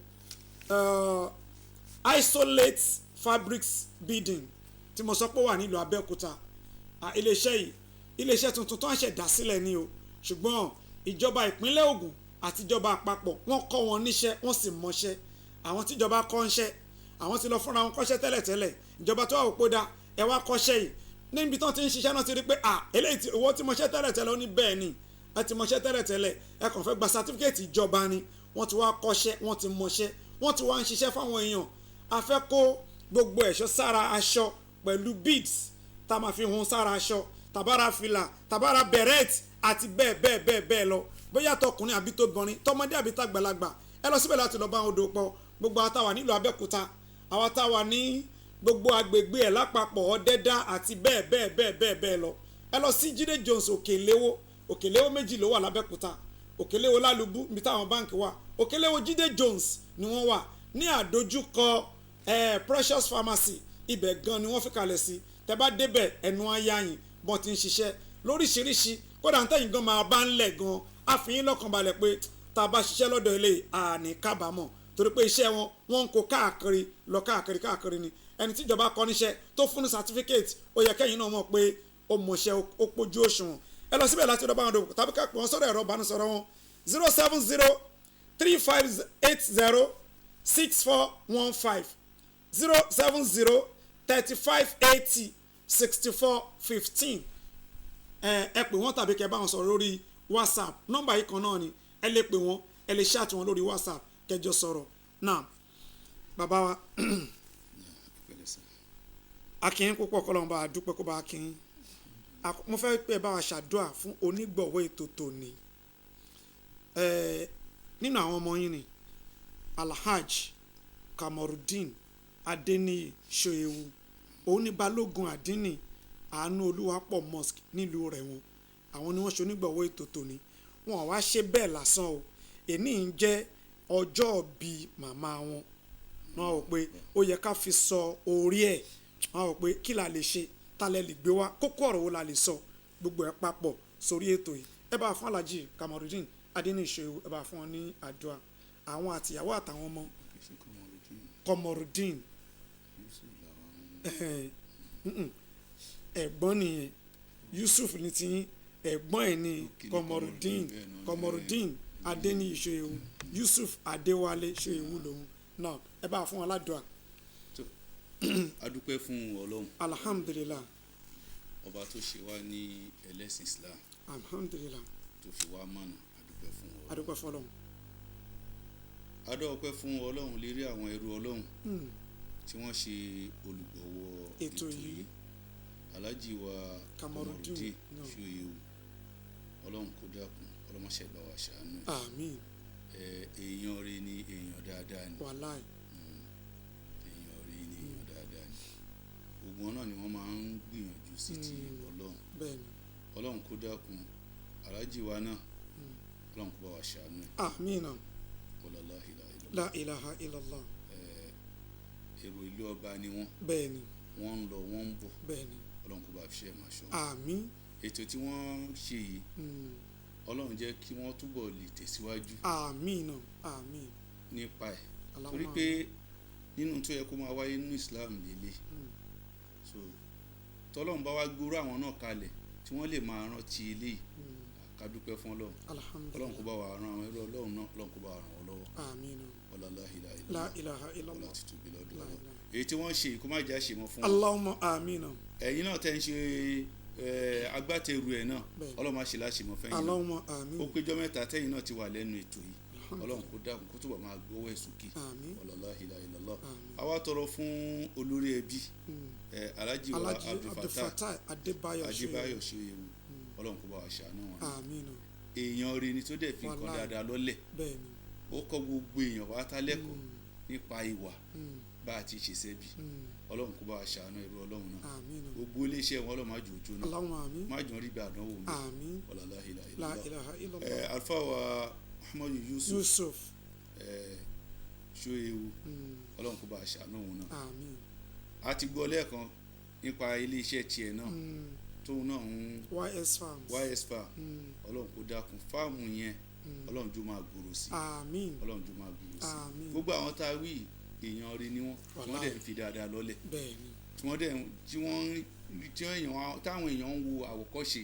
isolate fabrics beading tí mo sọ pé wà nílùú Abẹ́òkúta iléeṣẹ́ yìí iléeṣẹ́ tuntun tó ń ṣẹ̀dá sílẹ̀ ni o ṣùgbọ́n ìjọba ìpínlẹ̀ Ògùn àti ìjọba àpapọ̀ wọ́n kọ́ wọn níṣẹ́ wọ́n sì mọṣẹ́ àwọn tíjọba kọ́ ń ṣẹ́ àwọn ti lọ fúnra wọn kọ́ṣẹ́ tẹ́lẹ̀tẹ́lẹ̀ ìjọba tó wà òpó dá ẹ wá kọ́ṣẹ́ yìí níbi tó ti ń ṣiṣẹ́ náà ti rí pé eléyìí tí owó tí mọṣẹ́ tẹ́lẹ̀tẹ́lẹ̀ ó ní bẹ́ẹ̀ ni ẹ ti mọṣẹ́ tẹ́lẹ̀tẹ́lẹ̀ ẹ kàn fẹ́ gba sátífíkẹ́ẹ̀tì ìjọba ni wọ́n ti wá kọ́ṣẹ́ wọ́n ti mọṣẹ́ wọ́n ti wá ń ṣiṣẹ́ fáwọn èèyàn a fẹ́ kó gbogbo ẹ̀ṣọ́ sára aṣọ pẹ̀lú beads tá a máa fi hun sára aṣọ tàbára fìlà tàbára beret àti bẹ́ẹ̀ lọ bóyá tọkùnrin àbí tóbìnrin tọmọdé àbí tàgbàlagbà ẹ lọ síbẹ̀ láti lọ bá wọn odò pọ̀ gbogbo àwọn táwa nílùú Abẹ́òkúta àwọn táwa ní gbogbo agbègbè ẹ̀ lápapọ̀ Ọ̀dẹ́dá àti bẹ́ẹ̀ lọ ẹ lọ sí Jídé Jones Òkèléwó méjì ló wà l'Abẹ́òkúta Òkèléwó Lálùbú níbi táwọn báǹkì wà Òkèléwó Jídé Jones ni wọ́n wà ní àdójúkọ Precious Pharmacy ibẹ̀ gan ni wọ́n fi kalẹ̀ sí tẹ́ bá débẹ̀ ẹnu ayáyìn bọ́n ti ń ṣiṣẹ́ lóríṣiríṣi kódà ń tẹ̀yìn gan máa bá ń lẹ̀ gan àfihàn lọ́kàn balẹ̀ pé tá a bá ṣiṣẹ́ lọ́dọ̀ ilé àní kábàámọ̀ torí pé iṣẹ́ wọn ń kó káàkiri lọ káàkiri ni ẹni tíjọba kọ́ níṣẹ́ tó fún ní certificate ó yẹ kẹ́yìn náà mọ̀ pé ó mọṣẹ́ ó pójú òṣùwọ̀n ẹ lọ síbẹ̀ láti lọ bá wọn dòwò tàbí káàpọ̀ wọn sọ̀rọ̀ ẹ̀rọ ìbánisọ̀rọ̀ wọn 070-3580-6415 070-3580-6415 ẹ pè wọ́n tàbí kẹ́ bá wọn sọ̀rọ̀ lórí WhatsApp nọ́mbà yìí kan náà ni ẹ lè pè wọ́n ẹ lè ṣáàtì wọn lórí WhatsApp kẹjọ sọ̀rọ̀ náà bàbá wa akínyìn púpọ̀ kọ́lọ́run bá a dúpẹ́ kó bá a kínyìn mo fẹ́ pẹ́ bá wa ṣàdúrà fún onígbọ̀wọ́ ètò tòní nínú àwọn ọmọ yín ni Alhaj Kamorudeen Adeniyi Soyewu òun ní balógun àdínì àánú olúwapọ̀ mosque nílùú rẹ̀ wọn àwọn ni wọ́n ṣe onígbọ̀wọ́ ètò tòní wọn wá ṣe bẹ́ẹ̀ lásán o èní ń jẹ́ ọjọ́ bíi màmá wọn náà wò pé ó yẹ ká fi sọ orí ẹ̀ náà wò pé kí la lè ṣe talẹ̀ lè gbé wá kókó ọ̀rọ̀ wo la lè sọ gbogbo ẹ̀ papọ̀ sórí ètò yìí ẹ bá fún Alhaji Kamorudeen Adeniyi Soyewu ẹ bá fún wọn ní àdúrà àwọn àtìyàwó àtàwọn ọmọ Kamorudeen ẹ̀gbọ́n nìyẹn Yusuf ní ti ẹ̀gbọ́n ẹ̀ ní Kamorudeen Adeniyi Soyewu Yusuf Adéwálé Soyewu lòun náà ẹ bá fún wọn ládùúà. a dúpẹ́ fún Ọlọ́run. alhamdulilah. ọba tó ṣe wá ní ẹlẹ́sìn Islam. alhamdulilah. tó fi wá mọ̀nà a dúpẹ́ fún Ọlọ́run. a dúpẹ́ fún Ọlọ́run. a dúpẹ́ fún Ọlọ́run lérí àwọn ẹrú Ọlọ́run tí wọ́n ṣe olùgbọ̀wọ́ ètò yìí Alhaji wa Kamorudeen Soyewu Ọlọ́run kó dákun ọlọ́mọṣẹ́ bá wa ṣàánú. àmín. èèyàn rẹ ni èèyàn dáadáa ni. wàláì. èèyàn rẹ ni èèyàn dáadáa ni. gbogbo náà ni wọ́n máa ń gbìyànjú sí ti Ọlọ́run. bẹ́ẹ̀ni. Ọlọ́run kó dákun Alhaji wa náà Ọlọ́run kó bá wa ṣàánú. àmín náà. la ilaha illallah. èrò ìlú ọba ni wọ́n. bẹ́ẹ̀ni. wọ́n ń lọ wọ́n ń bọ̀. bẹ́ẹ̀ni. Ọlọ́run kó bá fi ṣe máa ṣọ́. àmín. ètò tí wọ́n ṣe yìí Ọlọ́run jẹ́ kí wọ́n túbọ̀ lè tẹ̀síwájú. àmín náà àmín. nípa ẹ̀ torí pé nínú tó yẹ kó máa wáyé nínú Islam lélẹ̀ so tọ́lọ́run bá wá gbóró àwọn náà kalẹ̀ tí wọ́n lè máa rántí eléyìí ká dúpẹ́ fún Ọlọ́run. Ọlọ́run kó bá wa ran àwọn ẹrú Ọlọ́run náà Ọlọ́run kó bá wa ràn wọ́n lọ́wọ́. àmín náà. wala la ilaha illallah. ọlá títúbi lọ́dọ̀ Ọlọ́run èyí tí wọ́n ṣe kó má já ṣe mọ́ fún wọn. Allahumma àmín náà. ẹ̀yin náà tẹ́ ń ṣe agbátẹrù ẹ̀ náà Ọlọ́run má ṣe láṣẹ mọ́ fẹ́yìn náà. Allahumma àmín. ó péjọ mẹ́ta tẹ́yìn náà ti wà lẹ́nu ètò yìí Ọlọ́run kó dákun kó túbọ̀ máa gbówó ẹ̀ sókè. wala ilaha àwa tọrọ fún olórí ẹbí Alhaji wa Abdulfatah Adébáyọ̀ Soyewu Ọlọ́run kó bá wa ṣàánú wọn. èèyàn rẹ̀ ni tó dẹ̀ fi nǹkan dáadáa lọ́lẹ̀ ó kọ́ gbogbo èèyàn wá tálẹ́kọ̀ọ́ nípa ìwà bá a ti ṣe sẹ́bi Ọlọ́run kó bá wa ṣàánú ẹrú Ọlọ́run náà gbogbo iléeṣẹ́ wọn Ọlọ́run má jò jó náà má jò rí bí àdánwò mi wala ilaha illallah. alfa wa Muhammadu Yusuf Soyewu Ọlọ́run kó bá wa ṣàánú òun náà a ti gbọ́ lẹ́ẹ̀kan nípa iléeṣẹ́ tiẹ̀ náà tóun náà ń YS Farm Ọlọ́run kó dákun fáàmù yẹn Ọlọ́run jó máa gbòòrò sí Ọlọ́run jó máa gbòòrò sí gbogbo àwọn tá a wí èèyàn rí ni wọ́n tí wọ́n dẹ̀ ń fi dáadáa lọ́lẹ̀ táwọn èèyàn ń wo àwòkọ́ṣe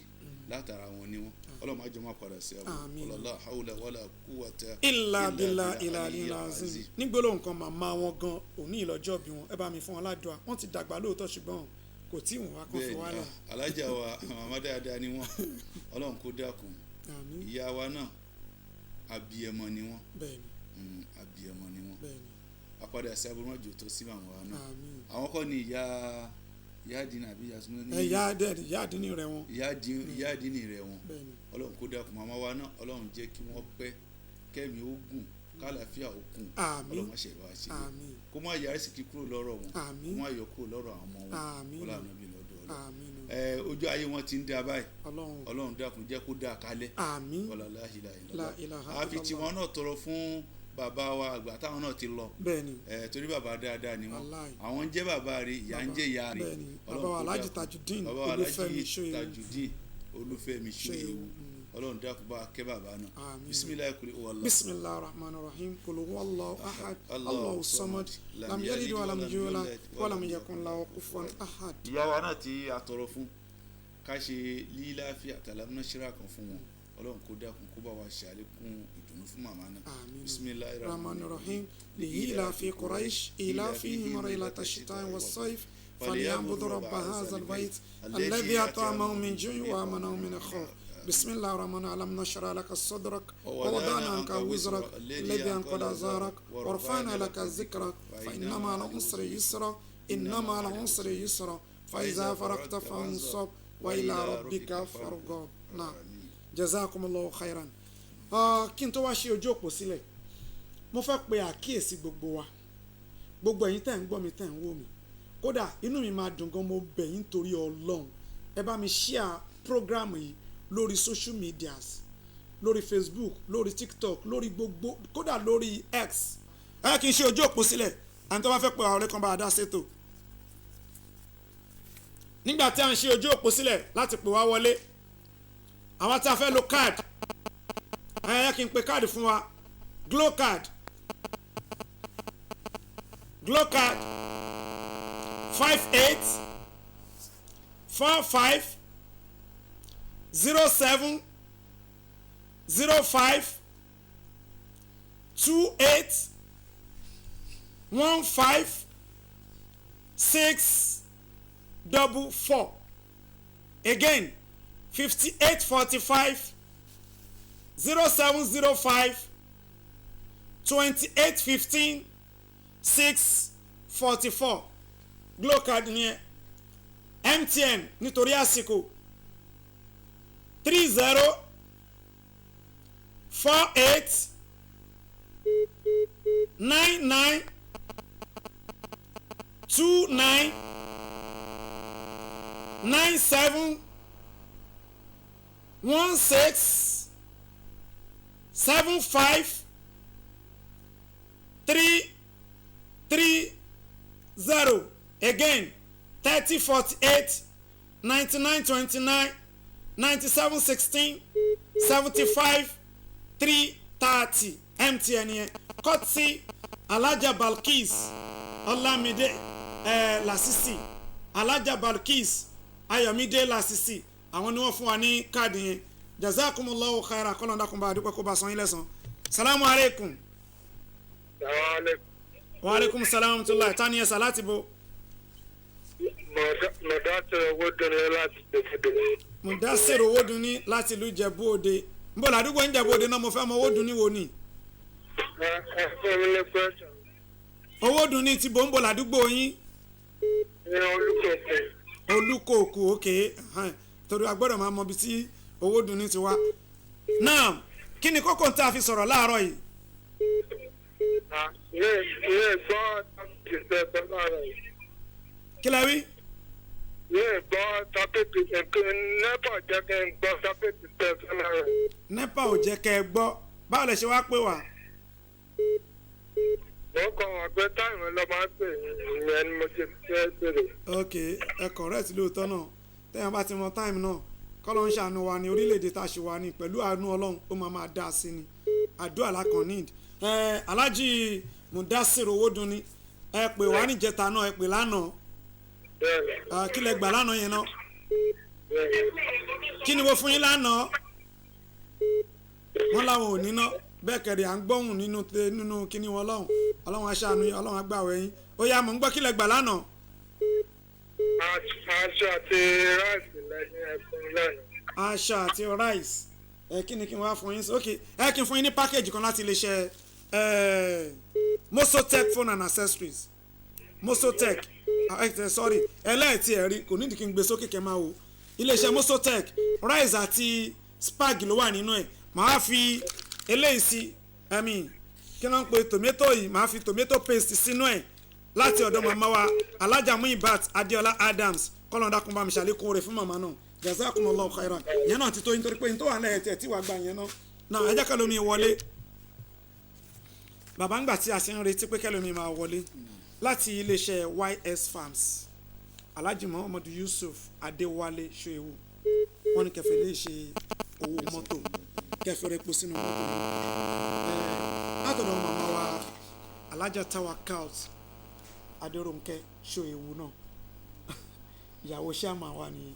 látara wọn ni wọ́n Ọlọ́run má jọ máa padà sí àwọn la hawla wala quwwata illa billahi ilal azim nígbòló nǹkan màmá wọn gan òní ìlọ́jọ́ bí wọn ẹ bá mi fún wọn ládùúà wọ́n ti dàgbà lóòótọ́ ṣùgbọ́n kò tí wọn wá kó fi wálẹ̀. alájà wa màmá dáadáa ni wọ́n Ọlọ́run kó dákun ìyá wa náà abiyẹmọ ni wọ́n abiyẹmọ ni wọ́n apádà sí aburúmọ̀jò tó sí màmá wa náà àwọn kọ́ ni ìyá àdínì àbí yasùn ní. ìyá àdínì rẹ̀ wọn. ìyá àdínì rẹ̀ wọn Ọlọ́run kó dákun màmá wa náà Ọlọ́run jẹ́ kí wọ́n pẹ́ kẹ́mi ó gùn kálàáfíà ó kún Ọlọ́run má ṣe bá a ṣe kó má yàrá sì kí kúrò lọ́rọ̀ wọn kó má yọ kúrò lọ́rọ̀ àwọn ọmọ wọn Ọlọ́run àbí lọ́dọ̀ Ọlọ́run ojú ayé wọn ti ń da báyìí Ọlọ́run dákun jẹ́ kó dáa kalẹ̀ wala ilaha àfi tiwọn náà tọrọ fún bàbá wa àgbà táwọn náà ti lọ torí bàbá dáadáa ni wọn àwọn ń jẹ́ bàbá rẹ̀ ìyá ń jẹ́ ìyá rẹ̀ bàbá wa Alhaji Tajudeen Olúfẹ́mi Soyewu Ọlọ́run dákun bá kẹ́ bàbá náà bisimilayi kuli wàllá. bisimilayi rahman rahim kul huwallahu ahad Allahu samad lam yalid wa lam yulad wa lam yakun lahu kufuwan ahad. ìyá wa náà ti àtọrọ fún ká ṣe líláfíà tàlámúná ṣíra kan fún wọn Ọlọ́run kó dákun kó bá wa ṣe àlékún ìdùnnú fún màmá náà. bisimilayi rahman rahim li'ilafi quraish ilafihim rihlata shita'i was-sayf falyabudu rabba hadhal bayt alladhi at'amahum min ju'in wa amanahum min khawf. بسم الله الرحمن الرحيم ألم نشرح لك صدرك ووضعنا عنك وزرك الذي أنقض ظهرك ورفعنا لك ذكرك فإن مع العسر يسرا inna ma'al usri yusra fa iza faragta fansab wa ila rabbika farghab. Náà jazakumullahu khairan. Kí n tó wá ṣe ojú òpó sílẹ̀, mo fẹ́ pe àkíyèsí gbogbo wa, gbogbo ẹ̀yin tẹ́ ń gbọ́ mi tẹ́ ń wò mí, kódà inú mi máa dùn gan, mo bẹ̀ yín torí Ọlọ́run ẹ bá mi share program yìí lórí social medias, lórí Facebook, lórí TikTok, lórí gbogbo, kódà lórí X. Kí n ṣe ojú òpó sílẹ̀, àti tó bá fẹ́ pe àwọn ọ̀rẹ́ kan bá a dá sétò. Nígbà tí a ń ṣe ojú òpó sílẹ̀ láti pè wá wọlé, àwọn tí a fẹ́ lo card, kí n pe card fún wa. Glow card 58 45 07 05 28 15 644. Again, 58 45 0705 28 15 644. Glow card ni MTN nítorí àsìkò 30 48 99 29 97 16 75 330. Again, 30 48 99 29 97 16 75 330. MTN yẹn. Kotsi Alaja Balkis Olamide Lasisi, Alaja Balkis Ayomide Lasisi, àwọn ni wọ́n fún wa ní káàdì yẹn. Jazakumullahu khaira, kọ́lọ́n dákun bá dúpẹ́ kó bá san yín lẹ́san. Salamu alaikum. Wa alaikum salam wa rahmatullahi. Tani yẹn salati bo. Mudasir Owoduni láti ìlú Ijebu Ode. Nbọ̀ ládùúgbò Ijebu Ode náà mo fẹ́ mọ Owoduni wo ni. Owoduni ti bo nbọ̀ ládùúgbò yín. Olúkòkò, okay. Torí a gbọ́dọ̀ máa mọ ibi tí Owoduni ti wá. Now, kí ni kókó tá a fi sọ̀rọ̀ láàárọ̀ yìí? Kí la wí? Nepa ò jẹ́ kẹ́ ẹ gbọ́. Báwo lẹ ṣe wá pè wá? Ok, ẹ correct lóòótọ́ náà. Tẹ́yàn bá ti mọ time náà, kọ́lọ́ ń ṣàánú wa ní orílẹ̀-èdè tá a ṣe wà ní pẹ̀lú àánú Ọlọ́run, ó máa dá sí ni. Àdúrà lákàn need. Alhaji Mudasir Owoduni, ẹ pè wá níjẹta náà, ẹ pè lánàá. Kí lẹ gbà lánàá yẹn náà? Kí ni mo fún yín lánàá? Wọ́n láwọn ò ní ná, bẹ́ẹ̀ kẹ̀rẹ̀ à ń gbọ́hùn nínú kíní wọn lọ́hùn. Ọlọ́run aṣáánú yín, Ọlọ́run agbáwẹ̀ yín. Ó yá, mò ń gbọ́ kí lẹ gbà lánàá. Aṣọ àti ráìsì lẹ́yìn ẹ̀fún lẹ́nu. Aṣọ àti ráìsì. Kí ni kí n wá fún yín? Ok, kí n fún yín ní pákéjì kan láti iléeṣẹ́ Mosotech phone and accessories. Mosotech, sorry, ẹlẹ́ẹ̀tì ẹ̀rí kò nídìí kí n gbé sókè kẹ́ máa wò. Iléeṣẹ́ Mosotech, rice àti spag ló wà nínú ẹ̀. Màá fi eléyìí sí, kí ló ń pe tomato yìí, màá fi tomato paste sínú ẹ̀ láti ọ̀dọ̀ màmá wa Alhaja Muibat Adéọlá Adams, kọ́lọ́n dákun bá mi ṣàlékún rẹ̀ fún màmá náà. Jazakumullahu khairan. Yẹn náà ti tó yín torí pé n tó wà lẹ́yìn tí wàá gbà yẹn náà. Náà ẹ jẹ́ kẹ́lómi wọlé. Bàbá ń gbà tí a ṣe ń retí pé kẹ́lómi máa wọlé láti iléeṣẹ́ YS Farms, Alhaji Muhammadu Yusuf Adéwálé Ṣóyẹ̀wò, wọ́n ní kẹfẹ́ lè ṣe owó mọ́tò, kẹfẹ́ rẹ̀ pọ̀ sínú mọ́tò yìí. Látọ̀dọ̀ màmá wa Alhaja Tawakalt Adérónkẹ́ Ṣóyẹ̀wò náà, ìyàwó ṣáàmà wa ni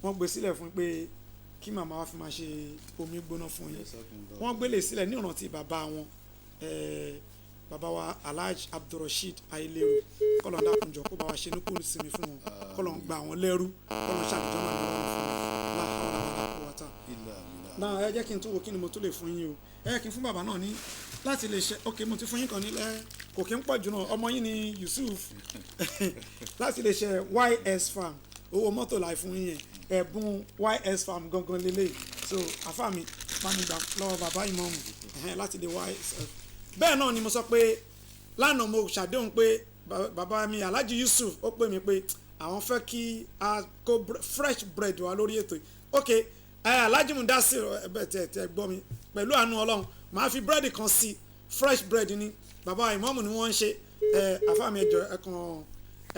wọ́n gbé sílẹ̀ fún pé kí màmá wa fi máa ṣe omi gbóná fún yín. Wọ́n gbélé sílẹ̀ ní ìrántí bàbá wọn, bàbá wa Alhaji Abdulrasheed Ayélérò, kọ́lọ́n dákunjọ kó bá wa ṣe ní kúrò sinmi fún wọn, kọ́lọ́n gba àwọn lẹ́rú, kọ́lọ́n ṣàlùjọ́ náà lọ́wọ́ fún wọn láàárọ̀ wàtá. Náà ẹ jẹ́ kí n tún wo kí ni mo tún lè fún yín o. Ẹ kí n fún bàbá náà ní láti lè ṣe, ok mo ti fún yín kan nílẹ̀. kò kí ń pọ̀ jù náà ọmọ yín ni Yusuf láti lè ṣe YS Farm owó mọ́tò láì fún yín yẹn ẹ̀bùn YS Farm gangan lélẹ̀ so àfa mi pàmìgbà lọ́wọ́ bàbá ìmọ̀ọ́mù láti lè YS bẹ́ẹ̀ náà ni mo sọ pé lánàá mo ṣàdéhùn pé bàbá mi Alhaji Yusuf ó pè mí pé àwọn fẹ́ kí a kó fresh bread wá lórí ètò yìí ok Alhaji Mudasir ẹbẹ tẹ gbọ́ mi pẹ̀lú àánú Ọlọ́run màá fi búrẹ́dì kan sí fresh bread ni bàbá ìmọ̀ọ́mù ni wọ́n ń ṣe àfáàmì ẹjọ ẹ̀kan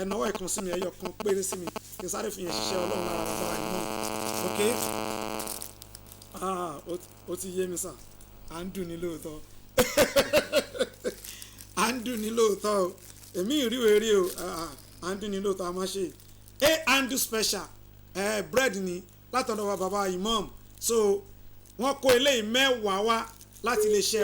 ẹ̀nàwọ́ ẹ̀kan sí mi ẹ̀yọ kan péré sí mi kí n sáré fi yẹn ṣiṣẹ́ Ọlọ́run lára bàbá ìmọ̀ọ́mù ok ó ti yé mi sàn à ń dùn ní lóòótọ́ à ń dùn ní lóòótọ́ o èmi ìríwèé rí o à ń dùn ní lóòótọ́ a máa ṣe andu special bread ni látọ̀dọ̀ wa bàbá imam so wọ́n kó eléyìí mẹ́wàá wá láti lè ṣe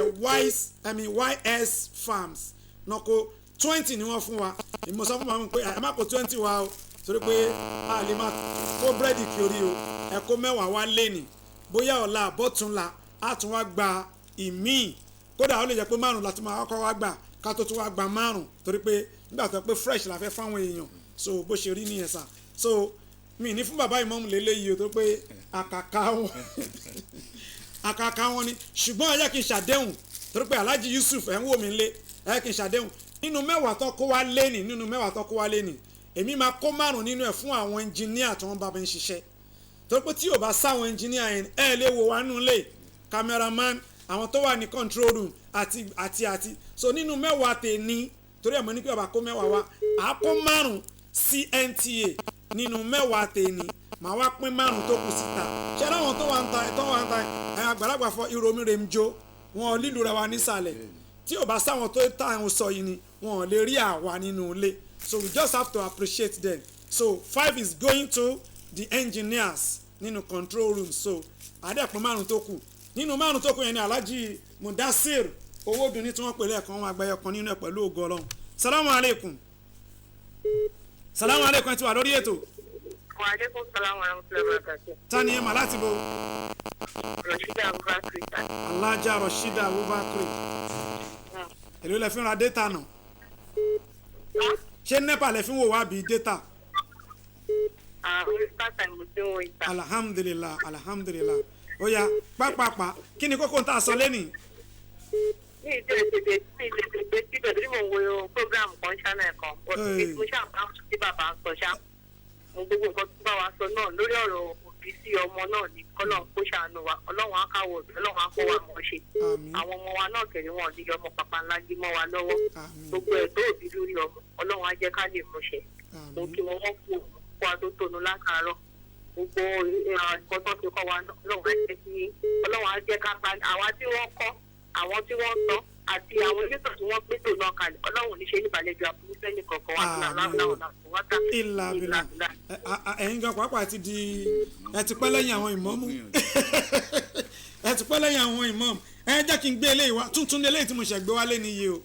YS Farms náà kó 20 ni wọ́n fún wa ìmọ̀sán fún wa pé ẹ má kó 20 wa o torí pé a lè máa kó búrẹ́dì kiri o ẹ kó mẹ́wàá wá lẹ́nì bóyá ọ̀la àbọ̀túnla á tún wá gba ìmíì kódà ó lè jẹ́ pé 5 láti máa kọ́kọ́ wá gbà ká tó tún wá gba 5 torí pé nígbà tó pé fresh la fẹ́ fáwọn èèyàn so bó ṣe rí nìyẹn sà so mi ní fún bàbá ìmọ̀ọ́mù lélẹ́yìí o tó pé àkàkà wọn ni ṣùgbọ́n ẹ jẹ́ kí n ṣàdéhùn torí pé Alhaji Yusuf ẹ̀ ń wò mí lé ẹ jẹ́ kí n ṣàdéhùn nínú 10 tó kó wá lẹ́nì èmi máa kó 5 nínú ẹ̀ fún àwọn ẹnjìníà tí wọ́n bá mi ṣiṣẹ́ torí pé tí ò bá sáwọn ẹnjìníà yẹn ẹ lè wò wá nínú ilé cameraman àwọn tó wà ní control room àti so nínú 10 tèmi torí ẹ̀ mọ́ ní pé ọba kó 10 wá à kó 5 sí NTA nínú 10 tèmi màá wá pín 5 tó kù síta ṣé láwọn tó wà ń ta ẹ̀ àgbàlagbà fọ ìròmí rẹ̀ ń jó wọn lílu ra wa nísàlẹ̀ tí ò bá sáwọn tó tà ń sọ yìí ni wọn ò lè rí àwa nínú ilé so we just have to appreciate them so 5 is going to the engineers nínú control room so àdẹ́pọ̀ 5 tó kù nínú 5 tó kù yẹn ni Alhaji Mudasir owó dùn ní tí wọ́n pèlè ẹ̀kan wọn àgbáyé kan nínú ẹ̀ pẹ̀lú ògo Ọlọ́run salamu aleykum ẹ ti wà lórí ètò. Wa alaikum salam wa rahmatullahi wa barakatuh. Tani ẹ mà láti bo. Rashida Abubakar. Alájà Rashida Abubakar. Èló lẹ fi ń ra data nà. Ṣé NEPA lẹ fi ń wò wá bí data? Orí pátá mo ti ń wo ìta. Alhamdulillah. Ó yá pápápá kí ni kókó ń tà sọ lẹ́nìí? Ní ìdílé síbẹ̀ tí mo wo program kan ṣáná ẹ̀kan. Mo ṣàǹfà tí bàbá ń sọ ṣá. Mo gbogbo nǹkan tó bá wa sọ náà lórí ọ̀rọ̀ òbí sí ọmọ náà ní kọ́lọ́n kó ṣàánú wa. Ọlọ́run á káwọ́ Ọlọ́run á kọ́ wa mọ̀ ṣe. Àwọn ọmọ wa náà kẹ̀lé wọn ní ọmọ pàpà ńlá jí mọ́ wa lọ́wọ́. Gbogbo ẹ̀tọ́ òbí lórí ọmọ Ọlọ́run á jẹ́ ká lè mú ṣe. Mo kí wọn wọ́n kú wa tó tónu látàárọ̀. Gbogbo nǹkan tó ti kọ́ wa Ọlọ́run á jẹ́ ká pa àwa tí wọ́n kọ́ àwọn tí wọ́n sọ àti àwọn elétò tí wọ́n pétò náà kalẹ̀ Ọlọ́run ní ṣe níbalẹ̀jọ àbúrú sẹ́ni kọ̀ọ̀kan wá sí aláwọ̀ wáta. ìlà ẹ̀yin gan pàápàá ti di ẹ ti pẹ́ lẹ́yìn àwọn ìmọ̀ọ́mù ẹ jẹ́ kí n gbé eléyìí wá tuntun eléyìí tí mo ṣẹ̀ gbé wá lé níyì o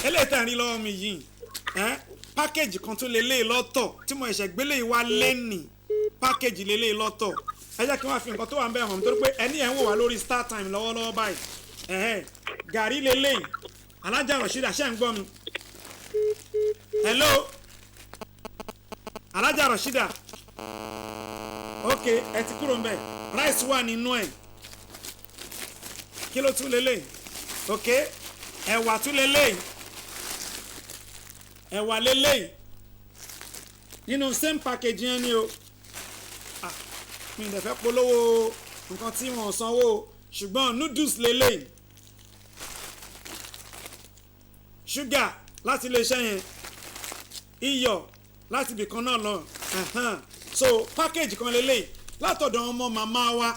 eléyìí tẹ̀ ń rí lọ́wọ́ mi yìí pákéjì kan tún lélẹ́yìí lọ́tọ̀ tí mo ṣẹ̀ gbé léyìí wá lẹ́nì pákéjì lélẹ́yìí lọ́tọ̀ ẹ jẹ́ kí wọ́n fi nǹkan tó wà ń bẹ̀ hàn nítorí pé ẹni ẹ̀ ń wò wá lórí Star Time lọ́wọ́lọ́wọ́ báyìí gàrí lélẹ́yìí Alájà Rashida ṣe ń gbọ́ mi hello Alájà Rashida ok ẹ ti kúrò ń bẹ̀ rice wà nínú ẹ̀ kí ló tún lélẹ́yìí ok ẹ̀wà tún lélẹ́yìí ẹ̀wà lélẹ́yìí nínú same package yẹn ni o mi ì dẹ̀ fẹ́ polówó nǹkan tí wọ́n sanwó ṣùgbọ́n noodles lélẹ́yìí ṣúgà láti iléeṣẹ́ yẹn iyọ̀ láti ibìkan náà lọ so package kan lélẹ́yìí látọ̀dọ̀ ọmọ màmá wa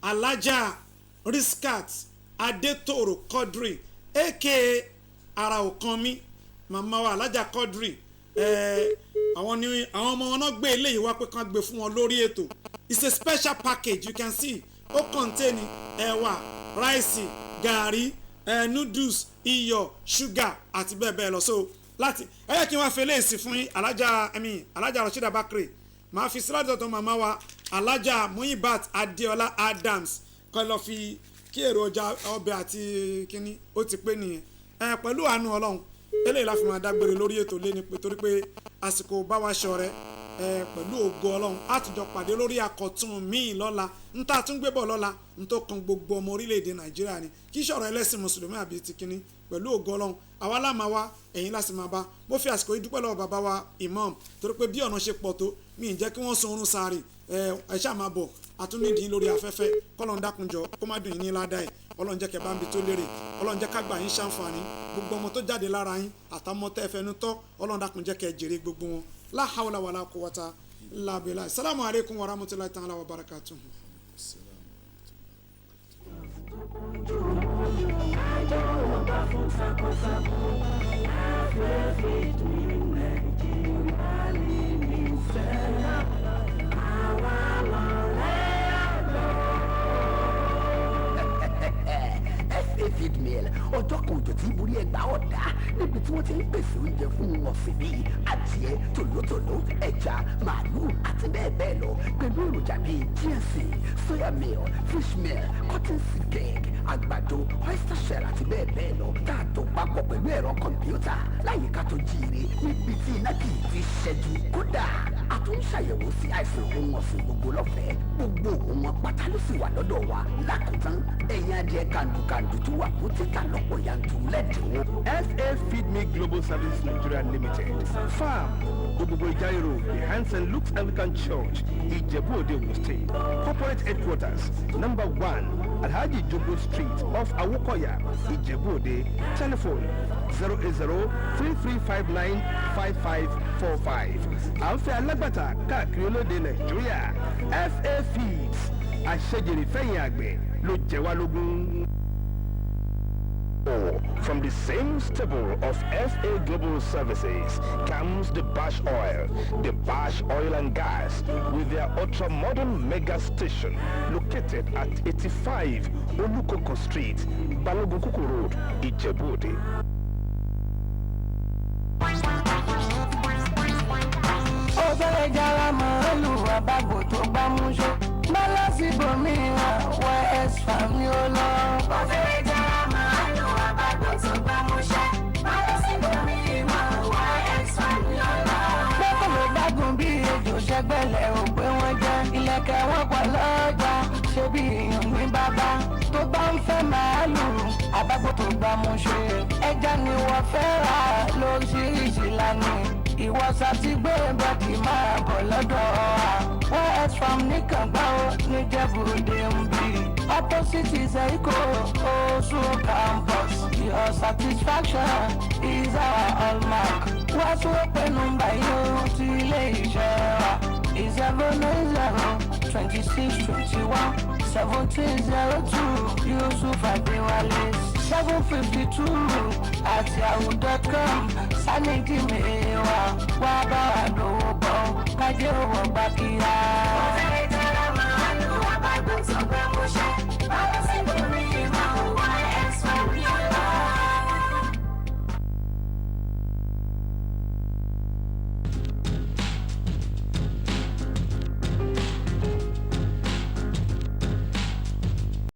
Alájà Riskat Adétòrò Quadri aka ara òkan mi màmá wa Alájà Quadri àwọn ọmọ wọn náà gbé eléyìí wá pé kán gbé fún wọn lórí ètò it's a special package you can see ó contain ẹ̀wà ráìsì gàrí noodles iyọ̀ ṣúgà àti bẹ́ẹ̀ bẹ́ẹ̀ lọ so láti ẹ yẹ kí wọ́n fi eléyìí sí fún yín Alájà Rashida Bakri màá fi síládì ọ̀tọ̀ màmá wa Alájà Muyibat Adéọlá Adams kọ́ lọ fi kí èròjà ọbẹ̀ àti kínní ó ti pé nìyẹn pẹ̀lú àánú Ọlọ́run eléyìí la fi máa dágbére lórí ètò lé ní pé torí pé àsìkò bá wa ṣọ̀rẹ́ pẹ̀lú ògo Ọlọ́run àtijọ́ pàdé lórí àkọ́tún míì lọ́la ń tà tún gbébọ̀ lọ́la ń tó kan gbogbo ọmọ orílẹ̀-èdè Nàìjíríà ni kí sọ̀rọ̀ ẹlẹ́sìn mùsùlùmí àbí ti kínní pẹ̀lú ògo Ọlọ́run àwa la máa wá ẹ̀yin la sì máa bá mo fi àsìkò yìí dúpẹ́ lọ́wọ́ bàbá wa imam torí pé bí ọ̀nà ṣe pọ̀ tó mi ì jẹ́ kí wọ́n sun oorun sáré ẹ ṣáà máa bọ̀ àtúndì lórí afẹ́fẹ́ kọ́lọ́n dákunjọ kó má dùn yín ní ládàá ẹ̀ Ọlọ́run jẹ́ kẹ́ bá ń bi tó lérè Ọlọ́run jẹ́ ká gbà yín ṣàǹfààní gbogbo ọmọ tó jáde lára yín àtàmọ́ tẹ́ fẹnu tọ́ Ọlọ́run dákun jẹ́ kẹ́ jèrè gbogbo wọn la hawla wala quwwata illa billah. Assalamu alaikum warahmatullahi ta'ala wabarakatuh. Feed meal ọjọ́ kan òjò tí borí ẹgbàá ọ̀dá níbi tí wọ́n ti ń pèsè oúnjẹ fún ọ̀sìn bíi adìẹ tòlótòló ẹja màálù àti bẹ́ẹ̀ bẹ́ẹ̀ lọ pẹ̀lú èròjà bíi ginseng soya meal fish meal cotton seed cake àgbàdo oyster shell àti bẹ́ẹ̀ bẹ́ẹ̀ lọ tá a tó papọ̀ pẹ̀lú ẹ̀rọ kọ̀mpútà láyìíká tó jíire níbi tí iná kì í ti ṣẹ́jú kódà a tún ṣàyẹ̀wò sí àìsàn ohun ọ̀sìn gbogbo lọ́fẹ̀ẹ́ gbogbo ohun wọn pátá ló sì wà lọ́dọ̀ wa lákòótán ẹ̀yìn adìẹ kàndùkàndù tó wà fún títà lọ́pọ̀ yanturu lẹ́dínwó. SA Feed Me Global Service Nigeria Limited. Farm Ogbogbo Ijari Road, behind St. Luke's Anglican Church, Ijebu Ode, Ogun State. Corporate Headquarters, number 1, Alhaji Jogo Street, off Awokoya, Ijebu Ode. Telephone 080-3359-5545. Àǹfẹ́ alágbàtà káàkiri olóde Nàìjíríà. FA Feeds, àṣejèrè fẹ̀yìn àgbẹ̀ ló jẹ wá lógún. From the same stable of FA Global Services comes the Bash Oil. The Bash Oil and Gas with their ultra-modern mega station located at 85 Olukoko Street, Balogun Road, Ijebu Ode. Ọ̀fẹ́ jára màálù àbábò tó bá mú ṣe. Bọ́lá sí bòmíràn YS Fami ó lọ. Ọ̀fẹ́ jára màálù àbábò tó bá mú ṣe. Bọ́lá sí bòmíràn YS Fami ó lọ. Bẹ́ẹ̀ ló dágùn bí ejò ṣẹgbẹ́lẹ̀ ò pé wọ́n jẹ́. Ilẹ̀kẹ̀ wọ́n pọ̀ lọ́jà ṣé bí èèyàn ní bàbá. Tó bá ń fẹ́ màálù àbábò tó bá mú ṣe. Ẹja ni wọ́n fẹ́ rà lóríṣiríṣi lánàá. Ìwọ́sà ti gbé bọ́dì máa bọ̀ lọ́dọ̀ wa. YS Farm ní Kàngbá ó ní Ìjẹ̀bú Òde ń bí. Opposite is Eiko Osu campus. Your satisfaction is our hallmark. Wá sí òpè nọ́mbà yóò ti ilé iṣẹ́ wa. 090-2621-1702 Yusuf Adéwálé 752 at yahoo.com sanidi mewa wá bá wa lówó bọ́ kájẹ́ owó gbàkíyà.